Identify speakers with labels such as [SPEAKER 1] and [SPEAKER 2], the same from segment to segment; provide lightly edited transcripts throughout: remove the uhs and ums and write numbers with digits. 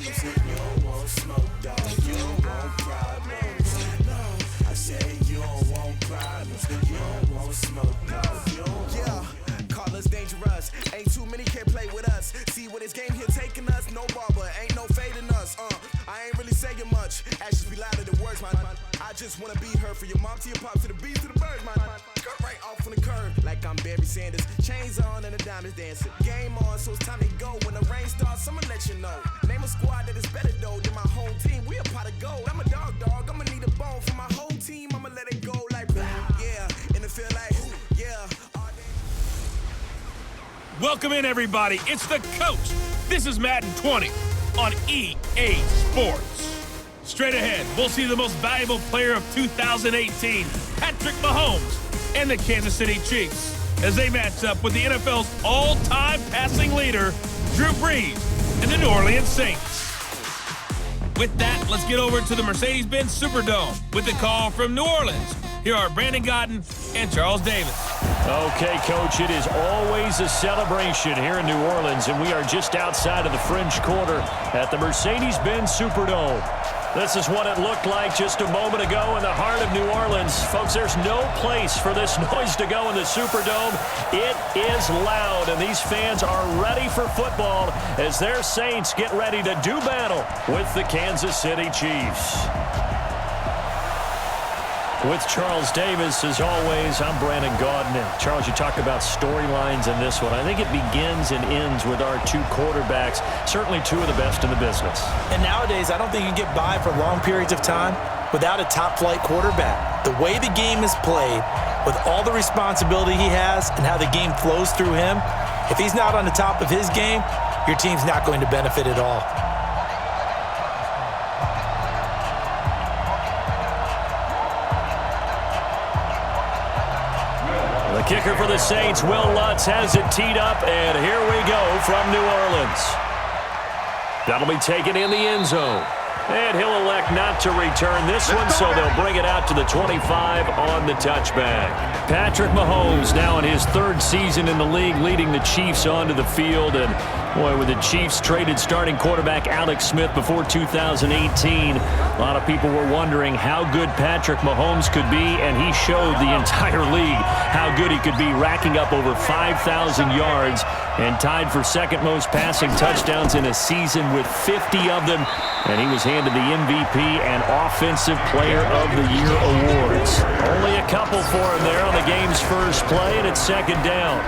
[SPEAKER 1] problems. You don't want smoke, dog. You don't want problems. No, I said you don't want problems. You don't want smoke, dog. You don't want. Call us dangerous. Ain't too many can play with us. See what this game here taking us. No barber, ain't no fading us. I ain't really saying much. Actions be louder than words, man. I just wanna be heard from your mom to your pop to the beat to the birds, man. Cut right off on the curb like I'm Barry Sanders. Chains on and the diamonds dancing. Game on, so it's time to go. When the rain starts, I'ma let you know. Name a squad that is better though than my home team. We a pot of gold. I'm a dog. I'ma need a bone for my whole team. I'ma let it go like yeah, and it feel like yeah.
[SPEAKER 2] Welcome in, everybody. It's the coach. This is Madden 20 on EA Sports. Straight ahead, we'll see the most valuable player of 2018, Patrick Mahomes, and the Kansas City Chiefs, as they match up with the NFL's all-time passing leader, Drew Brees, and the New Orleans Saints. With that, let's get over to the Mercedes-Benz Superdome with the call from New Orleans. Here are Brandon Godden and Charles Davis.
[SPEAKER 3] Okay, Coach, it is always a celebration here in New Orleans, and we are just outside of the French Quarter at the Mercedes-Benz Superdome. This is what it looked like just a moment ago in the heart of New Orleans. Folks, there's no place for this noise to go in the Superdome. It is loud, and these fans are ready for football as their Saints get ready to do battle with the Kansas City Chiefs. With Charles Davis, as always, I'm Brandon Gaudin. And Charles, you talk about storylines in this one. I think it begins and ends with our two quarterbacks, certainly two of the best in the business.
[SPEAKER 4] And nowadays, I don't think you can get by for long periods of time without a top-flight quarterback. The way the game is played, with all the responsibility he has and how the game flows through him, if he's not on the top of his game, your team's not going to benefit at all.
[SPEAKER 3] The kicker for the Saints, Will Lutz, has it teed up, and here we go from New Orleans. That'll be taken in the end zone. And he'll elect not to return this one, so they'll bring it out to the 25 on the touchback. Patrick Mahomes now in his third season in the league, leading the Chiefs onto the field. And, boy, when the Chiefs traded starting quarterback Alex Smith before 2018, a lot of people were wondering how good Patrick Mahomes could be, and he showed the entire league how good he could be, racking up over 5,000 yards and tied for second most passing touchdowns in a season with 50 of them. And he was handed the MVP and Offensive Player of the Year awards. Only a couple for him there on the game's first play, and it's second down.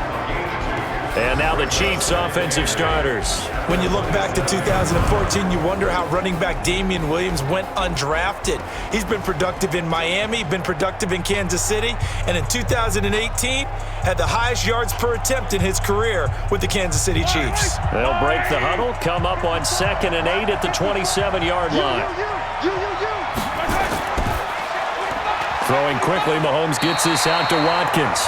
[SPEAKER 3] And now the Chiefs' offensive starters.
[SPEAKER 4] When you look back to 2014, you wonder how running back Damian Williams went undrafted. He's been productive in Miami, been productive in Kansas City, and in 2018 had the highest yards per attempt in his career with the Kansas City Chiefs.
[SPEAKER 3] They'll break the huddle, come up on 2nd and 8 at the 27-yard line. Throwing quickly, Mahomes gets this out to Watkins.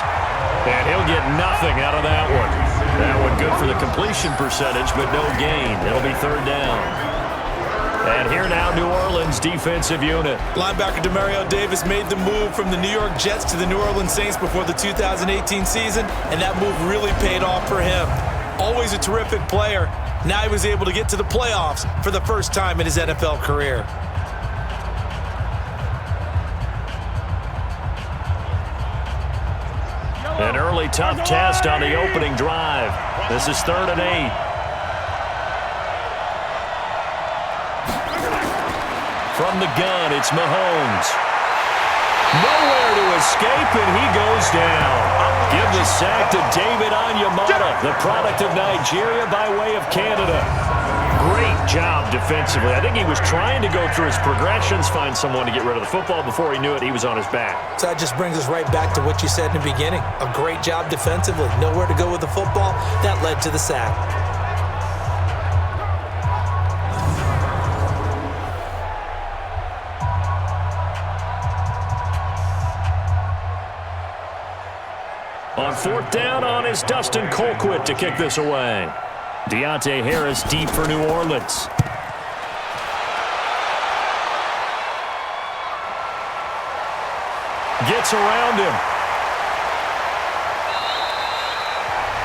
[SPEAKER 3] And he'll get nothing out of that one. That one good for the completion percentage, but no gain. It'll be third down. And here now, New Orleans defensive unit.
[SPEAKER 4] Linebacker Demario Davis made the move from the New York Jets to the New Orleans Saints before the 2018 season, and that move really paid off for him. Always a terrific player. Now he was able to get to the playoffs for the first time in his NFL career.
[SPEAKER 3] An early tough test on the opening drive. This is 3rd and 8. From the gun, it's Mahomes. Nowhere to escape, and he goes down. Give the sack to David Onyemata, the product of Nigeria by way of Canada. Great job defensively. I think he was trying to go through his progressions, find someone to get rid of the football. Before he knew it, he was on his back.
[SPEAKER 4] So that just brings us right back to what you said in the beginning. A great job defensively. Nowhere to go with the football. That led to the sack.
[SPEAKER 3] On 4th down, on is Dustin Colquitt to kick this away. Deontay Harris deep for New Orleans. Gets around him.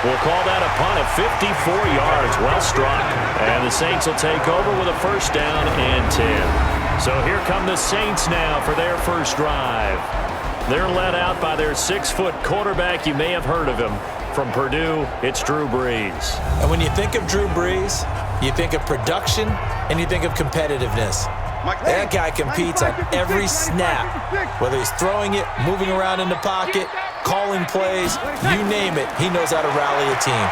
[SPEAKER 3] We'll call that a punt of 54 yards. Well struck. And the Saints will take over with a first down and 10. So here come the Saints now for their first drive. They're led out by their 6-foot quarterback. You may have heard of him. From Purdue, it's Drew Brees.
[SPEAKER 4] And when you think of Drew Brees, you think of production and you think of competitiveness. That guy competes on every snap, whether he's throwing it, moving around in the pocket, calling plays, you name it, he knows how to rally a team.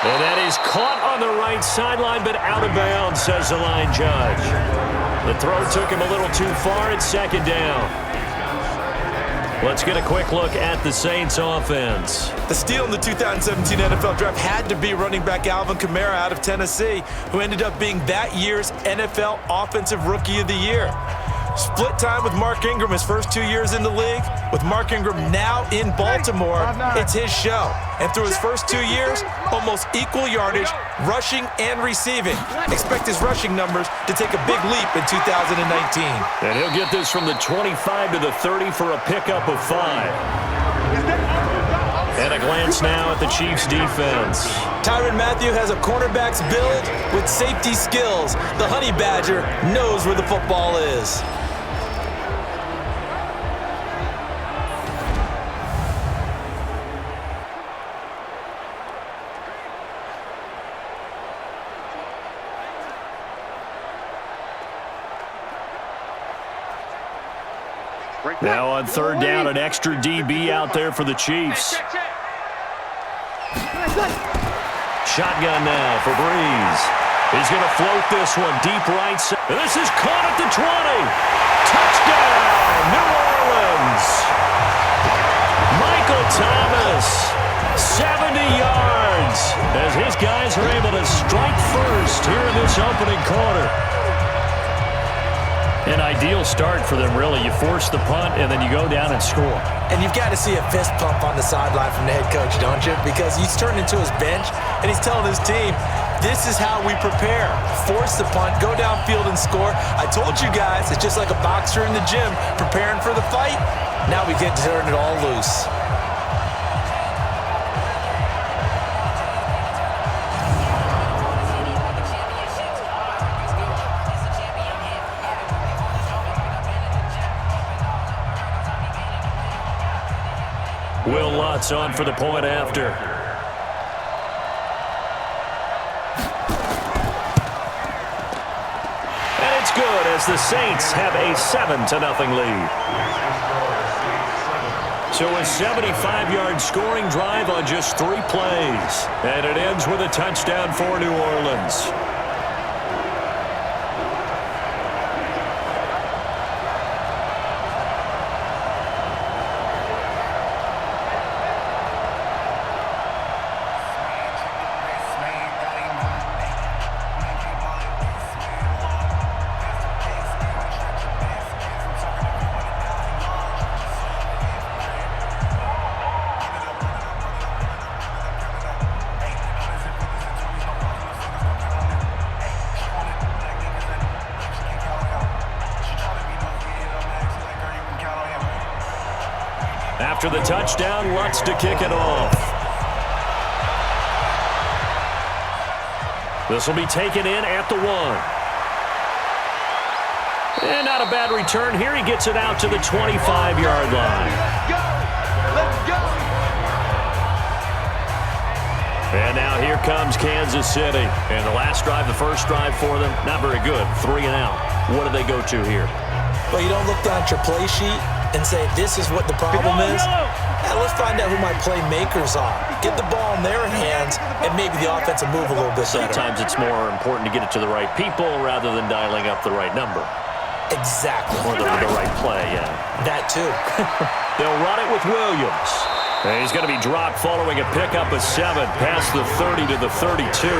[SPEAKER 3] And that is caught on the right sideline, but out of bounds, says the line judge. The throw took him a little too far. It's second down. Let's get a quick look at the Saints offense.
[SPEAKER 4] The steal in the 2017 NFL Draft had to be running back Alvin Kamara out of Tennessee, who ended up being that year's NFL Offensive Rookie of the Year. Split time with Mark Ingram his first 2 years in the league. With Mark Ingram now in Baltimore, it's his show. And through his first 2 years, almost equal yardage, rushing and receiving. Expect his rushing numbers to take a big leap in 2019.
[SPEAKER 3] And he'll get this from the 25 to the 30 for a pickup of 5. And a glance now at the Chiefs' defense.
[SPEAKER 4] Tyrann Mathieu has a cornerback's build with safety skills. The Honey Badger knows where the football is.
[SPEAKER 3] Now on third down, an extra DB out there for the Chiefs. Shotgun now for Brees. He's going to float this one deep right side. This is caught at the 20. Touchdown, New Orleans. Michael Thomas, 70 yards, as his guys are able to strike first here in this opening quarter. An ideal start for them, really. You force the punt, and then you go down and score.
[SPEAKER 4] And you've got to see a fist pump on the sideline from the head coach, don't you? Because he's turned into his bench, and he's telling his team, this is how we prepare. Force the punt, go downfield and score. I told you guys, it's just like a boxer in the gym preparing for the fight. Now we get to turn it all loose.
[SPEAKER 3] Will Lutz on for the point after. And it's good as the Saints have a 7-0 lead. So a 75-yard scoring drive on just 3 plays. And it ends with a touchdown for New Orleans. After the touchdown, Lutz to kick it off. This will be taken in at the 1. And not a bad return here. He gets it out to the 25-yard line.
[SPEAKER 1] Let's go!
[SPEAKER 3] And now here comes Kansas City. And the last drive, the first drive for them, not very good. 3 and out. What do they go to here?
[SPEAKER 4] Well, you don't look down at your play sheet and say, this is what the problem is. Now let's find out who my playmakers are. Get the ball in their hands, and maybe the offense will move a little bit better.
[SPEAKER 3] Sometimes it's more important to get it to the right people rather than dialing up the right number.
[SPEAKER 4] Exactly.
[SPEAKER 3] Or the right play, yeah.
[SPEAKER 4] That too.
[SPEAKER 3] They'll run it with Williams. And he's going to be dropped following a pickup of 7 past the 30 to the 32.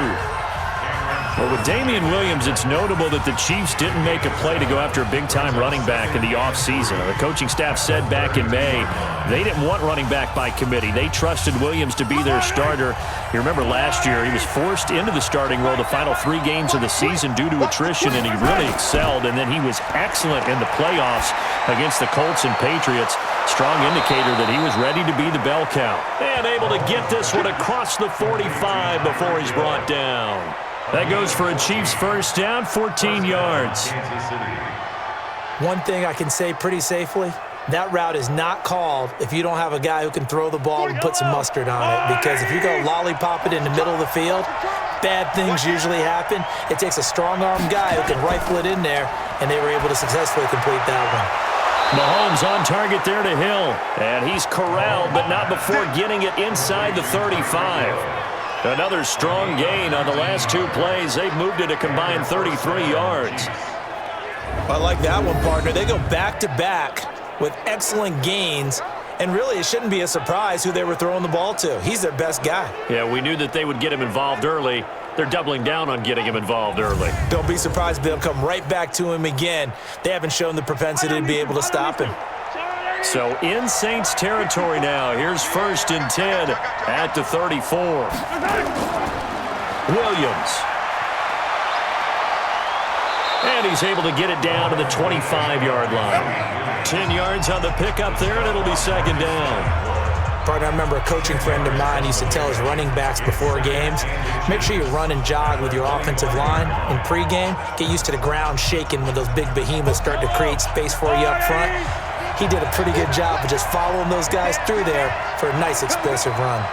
[SPEAKER 3] Well, with Damian Williams, it's notable that the Chiefs didn't make a play to go after a big-time running back in the offseason. The coaching staff said back in May they didn't want running back by committee. They trusted Williams to be their starter. You remember last year he was forced into the starting role the final 3 games of the season due to attrition, and he really excelled. And then he was excellent in the playoffs against the Colts and Patriots. Strong indicator that he was ready to be the bell cow. And able to get this one across the 45 before he's brought down. That goes for a Chiefs first down, 14 yards.
[SPEAKER 4] One thing I can say pretty safely, that route is not called if you don't have a guy who can throw the ball and put some mustard on it. Because if you go lollipop it in the middle of the field, bad things usually happen. It takes a strong-armed guy who can rifle it in there, and they were able to successfully complete that one.
[SPEAKER 3] Mahomes on target there to Hill. And he's corralled, but not before getting it inside the 35. Another strong gain on the last 2 plays. They've moved it a combined 33 yards.
[SPEAKER 4] I like that one, partner. They go back-to-back with excellent gains, and really it shouldn't be a surprise who they were throwing the ball to. He's their best guy.
[SPEAKER 3] Yeah, we knew that they would get him involved early. They're doubling down on getting him involved early.
[SPEAKER 4] Don't be surprised if they'll come right back to him again. They haven't shown the propensity to be able to stop him.
[SPEAKER 3] So in Saints territory now. Here's 1st and 10 at the 34. Williams. And he's able to get it down to the 25-yard line. 10 yards on the pickup there, and it'll be 2nd down.
[SPEAKER 4] Partner, I remember a coaching friend of mine used to tell his running backs before games, make sure you run and jog with your offensive line in pregame. Get used to the ground shaking when those big behemoths start to create space for you up front. He did a pretty good job of just following those guys through there for a nice explosive run.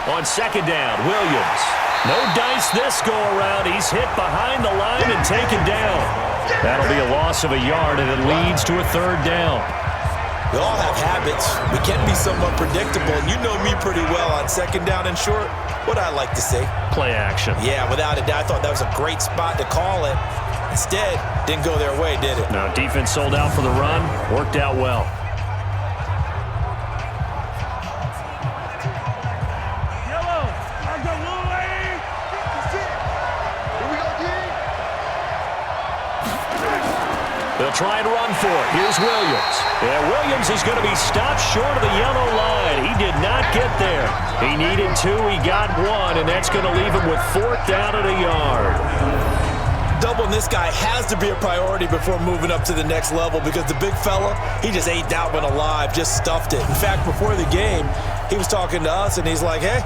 [SPEAKER 3] On 2nd down, Williams. No dice this go-around. He's hit behind the line and taken down. That'll be a loss of a yard, and it leads to a 3rd down.
[SPEAKER 4] We all have habits. We can be somewhat predictable, and you know me pretty well on 2nd down and short. What I like to say?
[SPEAKER 3] Play action.
[SPEAKER 4] Yeah, without a doubt. I thought that was a great spot to call it. Instead, didn't go their way, did it?
[SPEAKER 3] No, defense sold out for the run. Worked out well. They'll try and run for it. Here's Williams. Yeah, Williams is going to be stopped short of the yellow line. He did not get there. He needed 2. He got 1, and that's going to leave him with 4th down at a yard.
[SPEAKER 4] Doubling this guy has to be a priority before moving up to the next level, because the big fella, he just ate that one alive, just stuffed it. In fact, before the game, he was talking to us, and he's like, hey,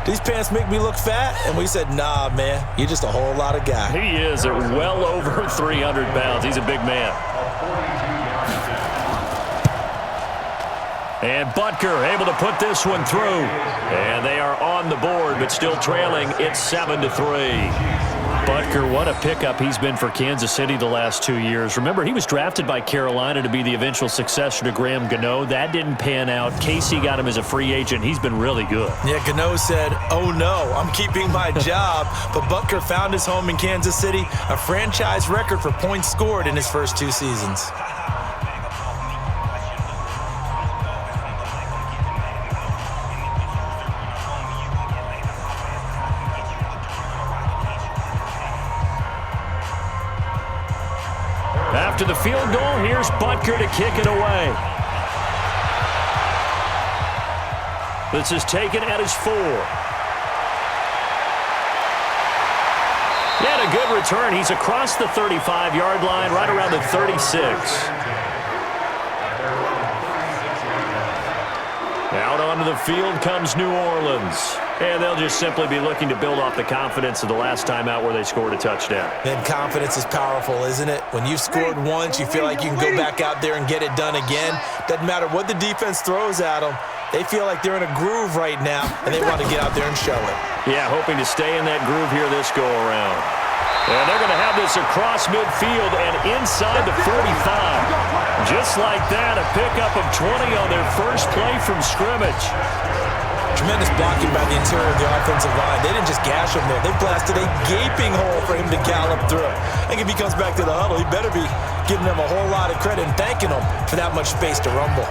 [SPEAKER 4] these pants make me look fat? And we said, nah, man, you're just a whole lot of guy.
[SPEAKER 3] He is at well over 300 pounds. He's a big man. And Butker able to put this one through. And they are on the board, but still trailing. It's 7-3. Butker, what a pickup he's been for Kansas City the last 2 years. Remember, he was drafted by Carolina to be the eventual successor to Graham Gano. That didn't pan out. Casey got him as a free agent. He's been really good.
[SPEAKER 4] Yeah, Gano said, oh no, I'm keeping my job. But Butker found his home in Kansas City, a franchise record for points scored in his first 2 seasons.
[SPEAKER 3] After the field goal, here's Butker to kick it away. This is taken at his 4. He had a good return. He's across the 35-yard line, right around the 36. Out onto the field comes New Orleans. And they'll just simply be looking to build off the confidence of the last time out where they scored a touchdown.
[SPEAKER 4] And confidence is powerful, isn't it? When you've scored once, you feel like you can go back out there and get it done again. Doesn't matter what the defense throws at them. They feel like they're in a groove right now, and they want to get out there and show it.
[SPEAKER 3] Yeah, hoping to stay in that groove here this go-around. And they're going to have this across midfield and inside the 45. Just like that, a pickup of 20 on their first play from scrimmage.
[SPEAKER 4] Tremendous blocking by the interior of the offensive line. They didn't just gash him there. They blasted a gaping hole for him to gallop through. I think if he comes back to the huddle, he better be giving them a whole lot of credit and thanking them for that much space to rumble.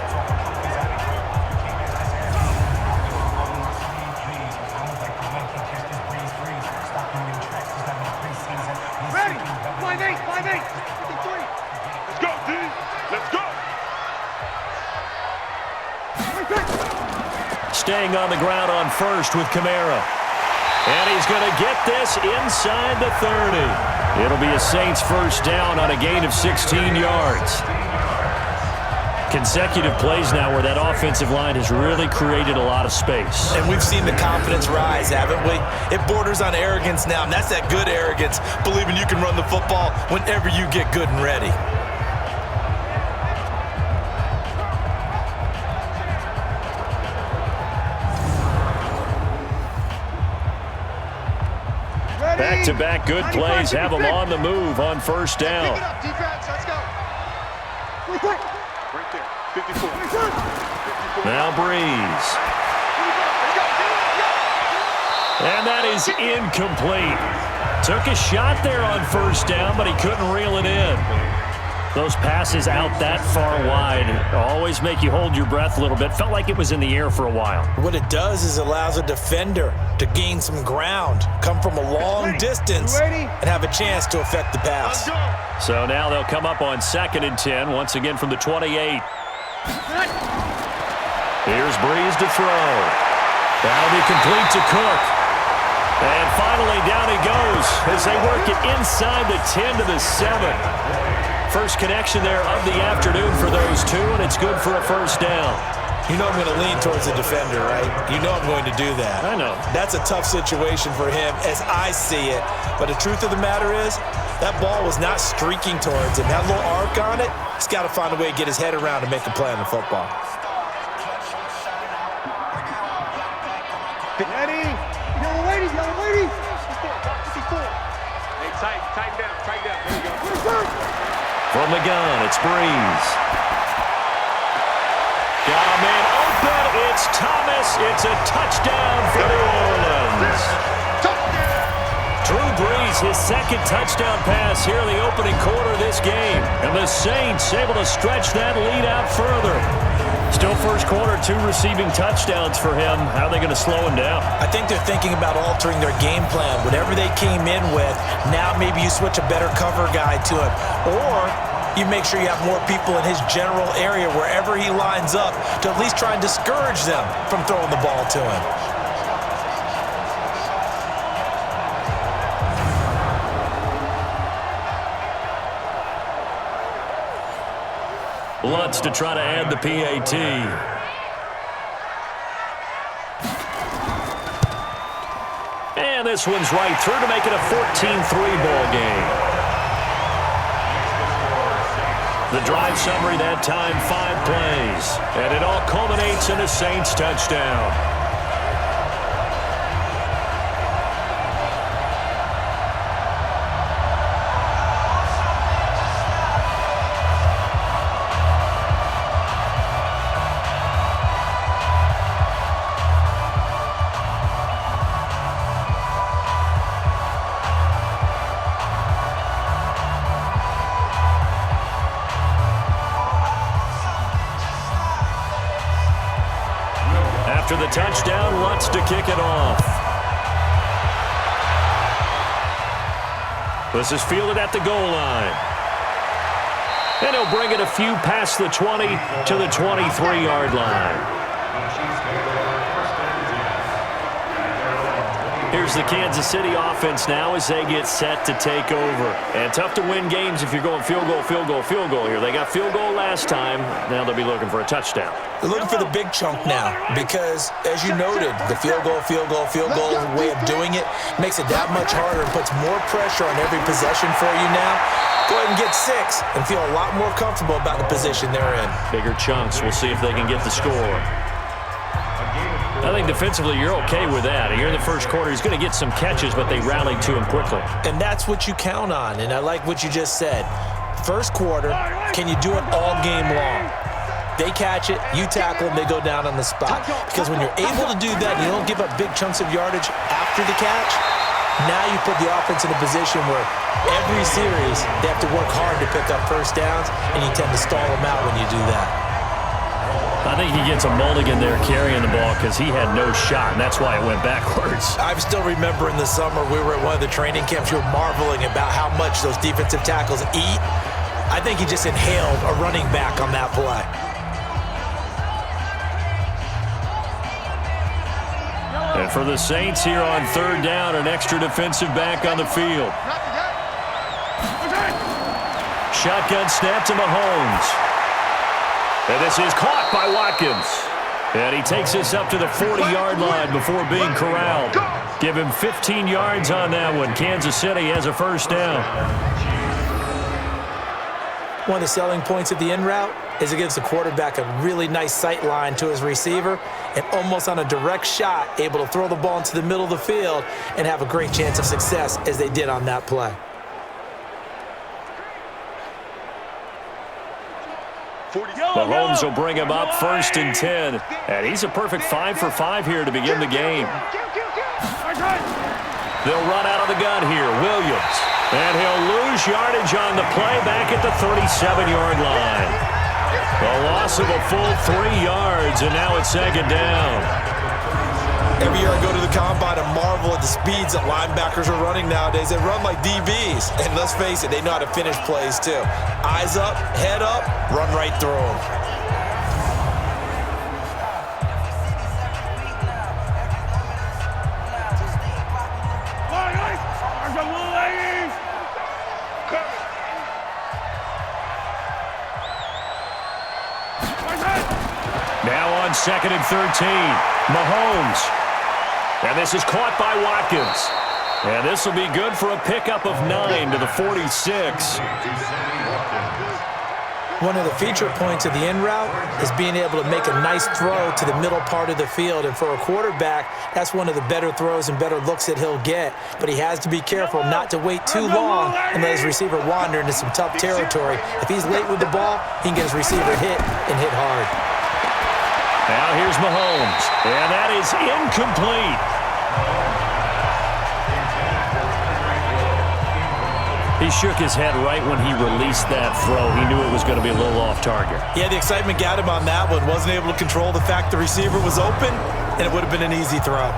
[SPEAKER 5] Let's go, D. Let's go.
[SPEAKER 3] Staying on the ground on first with Kamara. And he's going to get this inside the 30. It'll be a Saints first down on a gain of 16 yards. Consecutive plays now where that offensive line has really created a lot of space.
[SPEAKER 4] And we've seen the confidence rise, haven't we? It borders on arrogance now, and that's that good arrogance, believing you can run the football whenever you get good and ready.
[SPEAKER 3] Back-to-back good plays have them on the move on first down.
[SPEAKER 5] Defense, let's go. Right there, 54.
[SPEAKER 3] Now Breeze. And that is incomplete. Took a shot there on first down, but he couldn't reel it in. Those passes out that far wide always make you hold your breath a little bit. Felt like it was in the air for a while.
[SPEAKER 4] What it does is it allows a defender to gain some ground, come from a long distance, and have a chance to affect the pass.
[SPEAKER 3] So now they'll come up on 2nd and 10, once again from the 28. Here's Breeze to throw. That'll be complete to Cook. And finally down he goes as they work it inside the 10 to the 7. First connection there of the afternoon for those two, and it's good for a first down.
[SPEAKER 4] You know I'm going to lean towards the defender, right? You know I'm going to do that.
[SPEAKER 3] I know.
[SPEAKER 4] That's a tough situation for him as I see it. But the truth of the matter is, that ball was not streaking towards him. That little arc on it, he's got to find a way to get his head around and make a play on the football.
[SPEAKER 5] Ready? Yellow lady, yellow lady. 54. Hey, tighten down. There you go.
[SPEAKER 3] From the gun, it's Breeze. Got a man open. It's Thomas. It's a touchdown for New Orleans. Drew Brees, his second touchdown pass here in the opening quarter of this game. And the Saints able to stretch that lead out further. Still first quarter, 2 receiving touchdowns for him. How are they going to slow him down?
[SPEAKER 4] I think they're thinking about altering their game plan. Whatever they came in with, now maybe you switch a better cover guy to him. Or you make sure you have more people in his general area wherever he lines up to at least try and discourage them from throwing the ball to him.
[SPEAKER 3] Lutz to try to add the PAT. And this one's right through to make it a 14-3 ball game. The drive summary that time, 5 plays. And it all culminates in a Saints touchdown. After the touchdown, Lutz to kick it off. This is fielded at the goal line. And he'll bring it a few past the 20 to the 23-yard line. Here's the Kansas City offense now as they get set to take over. And tough to win games if you're going field goal here. They got field goal last time. Now they'll be looking for a touchdown.
[SPEAKER 4] They're looking for the big chunk now because, as you noted, the field goal way of doing it makes it that much harder and puts more pressure on every possession for you now. Go ahead and get 6 and feel a lot more comfortable about the position they're in.
[SPEAKER 3] Bigger chunks. We'll see if they can get the score. I think defensively you're okay with that. Here in the first quarter, he's going to get some catches, but they rallied to him quickly.
[SPEAKER 4] And that's what you count on, and I like what you just said. First quarter, can you do it all game long? They catch it, you tackle them, they go down on the spot. Because when you're able to do that, you don't give up big chunks of yardage after the catch, now you put the offense in a position where every series they have to work hard to pick up first downs, and you tend to stall them out when you do that.
[SPEAKER 3] I think he gets a mulligan there carrying the ball because he had no shot, and that's why it went backwards.
[SPEAKER 4] I still remember in the summer we were at one of the training camps. You were marveling about how much those defensive tackles eat. I think he just inhaled a running back on that play.
[SPEAKER 3] And for the Saints here on third down, an extra defensive back on the field. Shotgun snap to Mahomes. And this is caught by Watkins. And he takes us up to the 40-yard line before being corralled. Give him 15 yards on that one. Kansas City has a first down.
[SPEAKER 4] One of the selling points of the in route is it gives the quarterback a really nice sight line to his receiver and almost on a direct shot able to throw the ball into the middle of the field and have a great chance of success as they did on that play.
[SPEAKER 3] Mahomes will bring him up first and 10. And he's a perfect 5 for 5 here to begin the game. They'll run out of the gun here. Williams. And he'll lose yardage on the play back at the 37-yard line. A loss of a full 3 yards, and now it's second down.
[SPEAKER 4] Every year I go to the combine and marvel at the speeds that linebackers are running nowadays. They run like DBs. And let's face it, they know how to finish plays too. Eyes up, head up, run right through them.
[SPEAKER 3] Now on second and 13, Mahomes. And this is caught by Watkins. And this will be good for a pickup of 9 to the 46.
[SPEAKER 4] One of the feature points of the in route is being able to make a nice throw to the middle part of the field. And for a quarterback, that's one of the better throws and better looks that he'll get. But he has to be careful not to wait too long and let his receiver wander into some tough territory. If he's late with the ball, he can get his receiver hit and hit hard.
[SPEAKER 3] Now here's Mahomes, and that is incomplete. He shook his head right when he released that throw. He knew it was going to be a little off target.
[SPEAKER 4] Yeah, the excitement got him on that one. Wasn't able to control the fact the receiver was open, and it would have been an easy throw.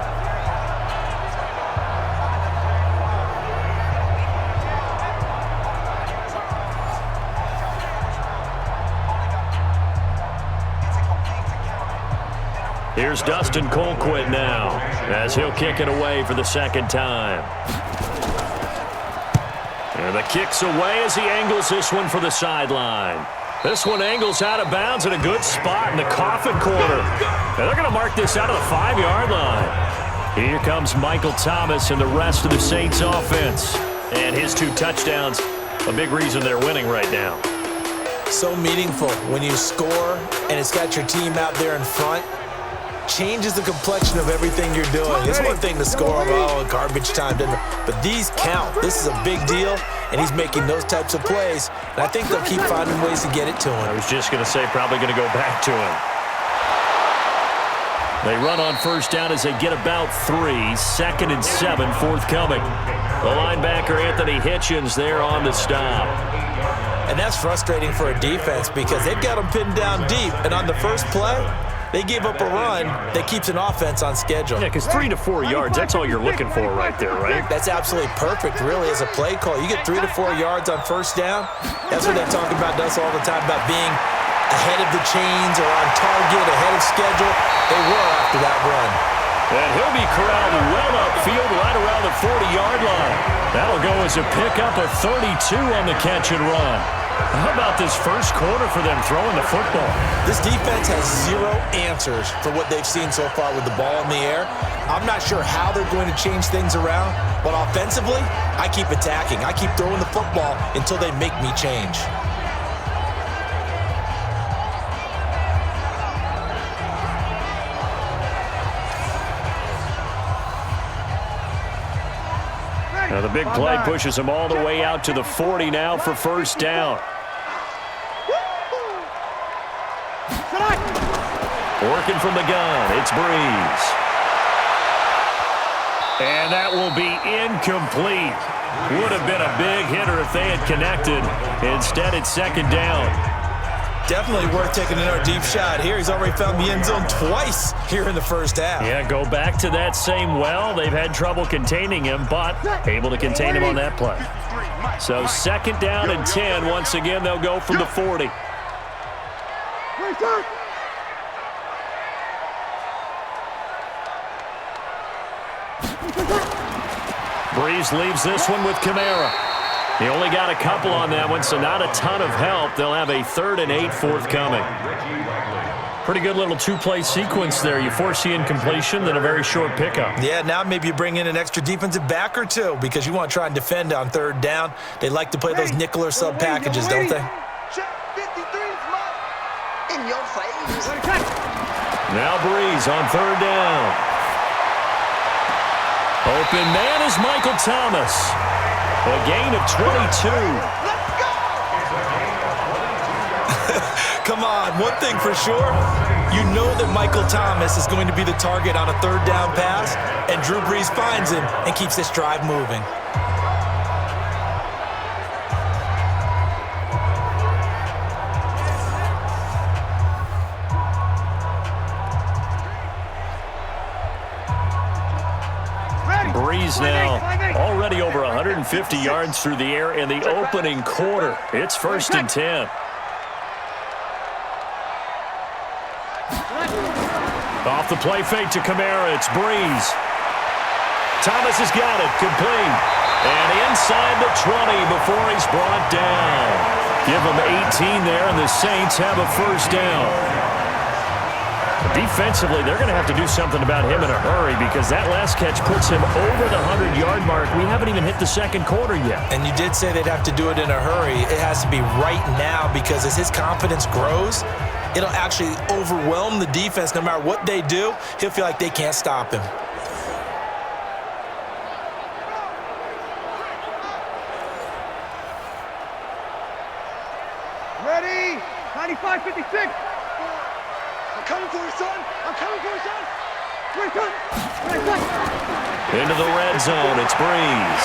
[SPEAKER 3] Here's Dustin Colquitt now, as he'll kick it away for the second time. And the kick's away as he angles this one for the sideline. This one angles out of bounds in a good spot in the coffin corner. And they're going to mark this out of the 5-yard line. Here comes Michael Thomas and the rest of the Saints offense. And his 2 touchdowns, a big reason they're winning right now.
[SPEAKER 4] So meaningful when you score and it's got your team out there in front. Changes the complexion of everything you're doing. It's one thing to score, garbage time, but these count. This is a big deal, and he's making those types of plays, and I think they'll keep finding ways to get it to him.
[SPEAKER 3] I was just going to say probably going to go back to him. They run on first down as they get about 3. Second and 7 forthcoming. The linebacker Anthony Hitchens there on the stop.
[SPEAKER 4] And that's frustrating for a defense because they've got them pinned down deep, and on the first play, they give up a run that keeps an offense on schedule.
[SPEAKER 3] Yeah, because 3 to 4 yards, that's all you're looking for right there, right?
[SPEAKER 4] That's absolutely perfect, really, as a play call. You get 3 to 4 yards on first down. That's what they talk about us all the time, about being ahead of the chains or on target, ahead of schedule. They were after that run.
[SPEAKER 3] And he'll be corralled well upfield right around the 40-yard line. That'll go as a pickup of 32 on the catch and run. How about this first quarter for them throwing the football?
[SPEAKER 4] This defense has 0 answers for what they've seen so far with the ball in the air. I'm not sure how they're going to change things around, but offensively, I keep attacking. I keep throwing the football until they make me change.
[SPEAKER 3] Now the big play pushes them all the way out to the 40 now for first down. Working from the gun, it's Breeze. And that will be incomplete. Would have been a big hitter if they had connected. Instead, it's second down.
[SPEAKER 4] Definitely worth taking another deep shot here. He's already found the end zone twice here in the first half.
[SPEAKER 3] Yeah, go back to that same well. They've had trouble containing him, but able to contain him on that play. So 2nd down and 10. Once again, they'll go from the 40. Breeze leaves this one with Kamara. He only got a couple on that one, so not a ton of help. They'll have a 3rd and 8 forthcoming. Pretty good little two-play sequence there. You force the incompletion, then a very short pickup.
[SPEAKER 4] Yeah, now maybe you bring in an extra defensive back or two because you want to try and defend on 3rd down. They like to play those nickel or sub packages, don't they?
[SPEAKER 6] In your face.
[SPEAKER 3] Now Breeze on 3rd down. Open man is Michael Thomas. A gain of 22.
[SPEAKER 6] Let's go!
[SPEAKER 4] Come on, one thing for sure, you know that Michael Thomas is going to be the target on a 3rd down pass, and Drew Brees finds him and keeps this drive moving.
[SPEAKER 3] Breeze now already over 150 yards through the air in the opening quarter. It's 1st and 10. Off the play fake to Kamara, it's Breeze. Thomas has got it, complete. And inside the 20 before he's brought down. Give him 18 there, and the Saints have a 1st down. Defensively, they're going to have to do something about him in a hurry because that last catch puts him over the 100-yard mark. We haven't even hit the 2nd quarter yet.
[SPEAKER 4] And you did say they'd have to do it in a hurry. It has to be right now because as his confidence grows, it'll actually overwhelm the defense. No matter what they do, he'll feel like they can't stop him.
[SPEAKER 5] Ready? 95-56. I'm coming for you, son. I'm coming for you, son.
[SPEAKER 3] Into the red zone, it's Breeze.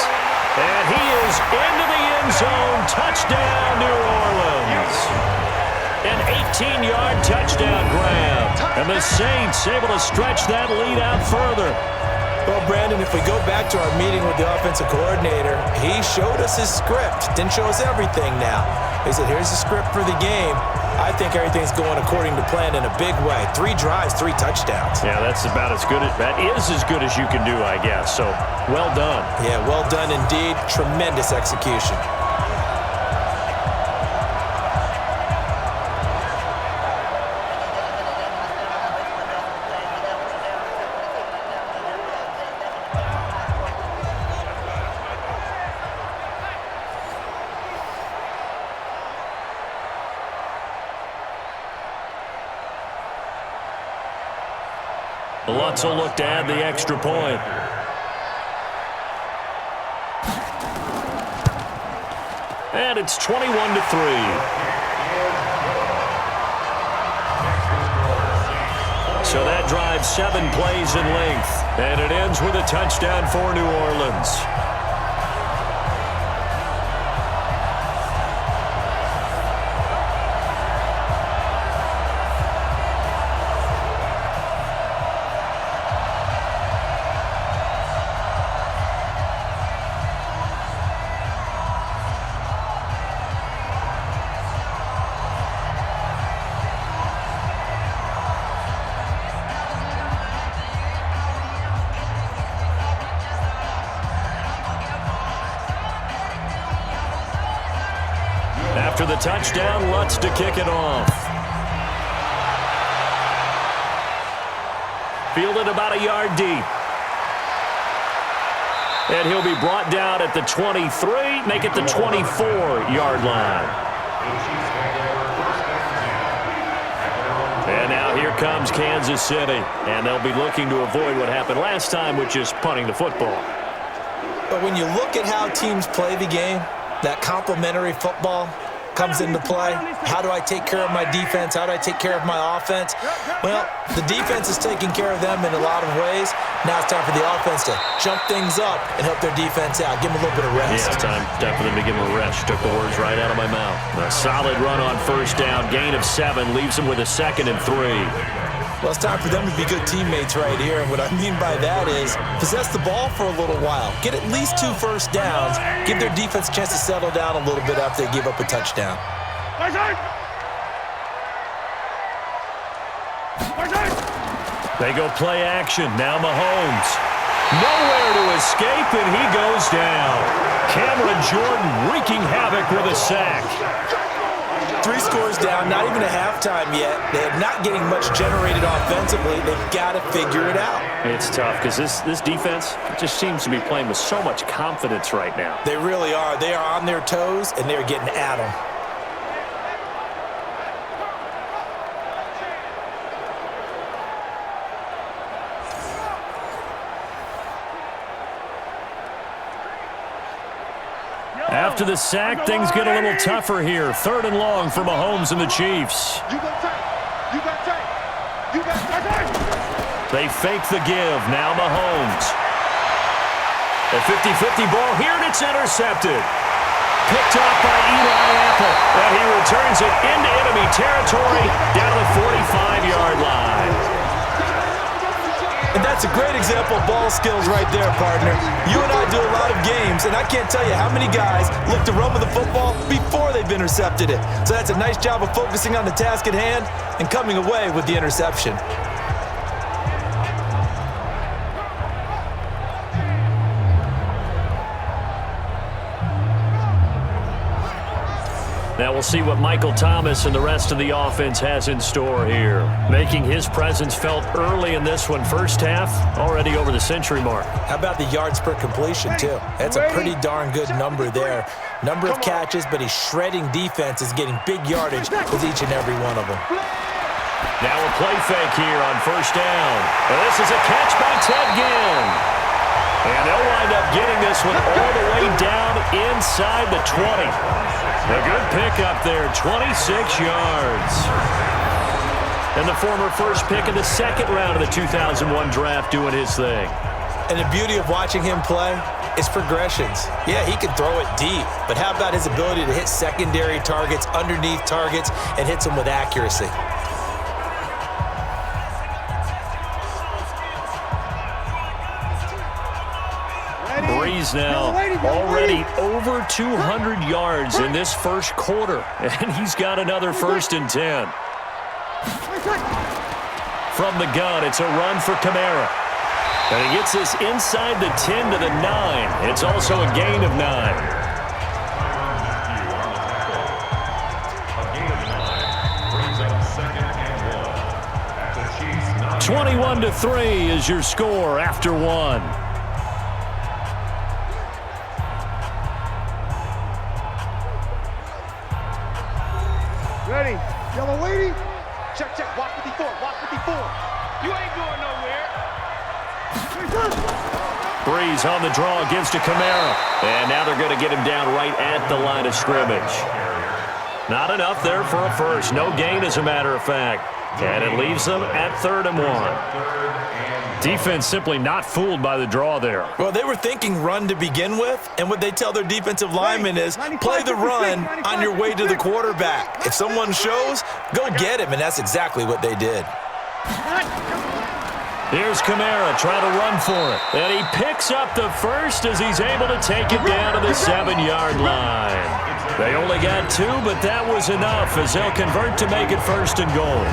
[SPEAKER 3] And he is into the end zone. Touchdown, New Orleans. An 18-yard touchdown grab. And the Saints able to stretch that lead out further.
[SPEAKER 4] Well, Brandon, if we go back to our meeting with the offensive coordinator, he showed us his script. Didn't show us everything now. He said, here's the script for the game. I think everything's going according to plan in a big way. 3 drives, 3 touchdowns.
[SPEAKER 3] Yeah, that's about as good. That is as good as you can do, I guess. So, well done.
[SPEAKER 4] Yeah, well done indeed. Tremendous execution.
[SPEAKER 3] Lutz will look to add the extra point. And it's 21-3. So that drives 7 plays in length. And it ends with a touchdown for New Orleans. After the touchdown, Lutz to kick it off. Fielded about a yard deep. And he'll be brought down at the 23, make it the 24-yard line. And now here comes Kansas City. And they'll be looking to avoid what happened last time, which is punting the football.
[SPEAKER 4] But when you look at how teams play the game, that complementary football comes into play. How do I take care of my defense? How do I take care of my offense? Well, the defense is taking care of them in a lot of ways, Now it's time for the offense to jump things up and help their defense out. Give them a little bit of rest.
[SPEAKER 3] Yeah, time for them to give them a rest. Took the words right out of my mouth. A solid run on first down. Gain of 7. Leaves them with a 2nd and 3.
[SPEAKER 4] Well, it's time for them to be good teammates right here. And what I mean by that is possess the ball for a little while. Get at least 2 first downs. Give their defense a chance to settle down a little bit after they give up a touchdown.
[SPEAKER 3] They go play action. Now Mahomes. Nowhere to escape, and he goes down. Cameron Jordan wreaking havoc with a sack.
[SPEAKER 4] 3 scores down, not even a halftime yet. They're not getting much generated offensively. They've got to figure it out.
[SPEAKER 3] It's tough because this defense just seems to be playing with so much confidence right now.
[SPEAKER 4] They really are. They are on their toes, and they're getting at them.
[SPEAKER 3] After the sack, things get a little tougher here. 3rd and long for Mahomes and the Chiefs. They fake the give. Now Mahomes. A 50-50 ball here, and it's intercepted. Picked off by Eli Apple, and he returns it into enemy territory down the 45-yard line.
[SPEAKER 4] And that's a great example of ball skills right there, partner. You and I do a lot of games, and I can't tell you how many guys look to run with the football before they've intercepted it. So that's a nice job of focusing on the task at hand and coming away with the interception.
[SPEAKER 3] Now we'll see what Michael Thomas and the rest of the offense has in store here. Making his presence felt early in this one. First half, already over the century mark.
[SPEAKER 4] How about the yards per completion, too? That's a pretty darn good number there. Number of catches, but he's shredding defenses, getting big yardage with each and every one of them.
[SPEAKER 3] Now a play fake here on first down. And this is a catch by Ted Ginn. And they'll wind up getting this one all the way down inside the 20. A good pickup there, 26 yards. And the former first pick in the 2nd round of the 2001 draft doing his thing.
[SPEAKER 4] And the beauty of watching him play is progressions. Yeah, he can throw it deep, but how about his ability to hit secondary targets, underneath targets, and hits them with accuracy?
[SPEAKER 3] Breeze now already over 200 yards in this first quarter, and he's got another 1st and 10. From the gun, it's a run for Kamara. And he gets this inside the 10 to the 9. It's also a gain of 9. 21-3 is your score after 1.
[SPEAKER 5] Ready. Yellow lady. Check, check. Watch 54. Watch 54. You ain't going nowhere.
[SPEAKER 3] Breeze on the draw, gives to Kamara. And now they're going to get him down right at the line of scrimmage. Not enough there for a first. No gain, as a matter of fact. And it leaves them at 3rd and 1. Defense simply not fooled by the draw there.
[SPEAKER 4] Well, they were thinking run to begin with, and what they tell their defensive linemen is play the run on your way to the quarterback. If someone shows, go get him, and that's exactly what they did.
[SPEAKER 3] Here's Kamara trying to run for it. And he picks up the first as he's able to take it down to the 7-yard line. They only got 2, but that was enough as they'll convert to make it 1st and goal.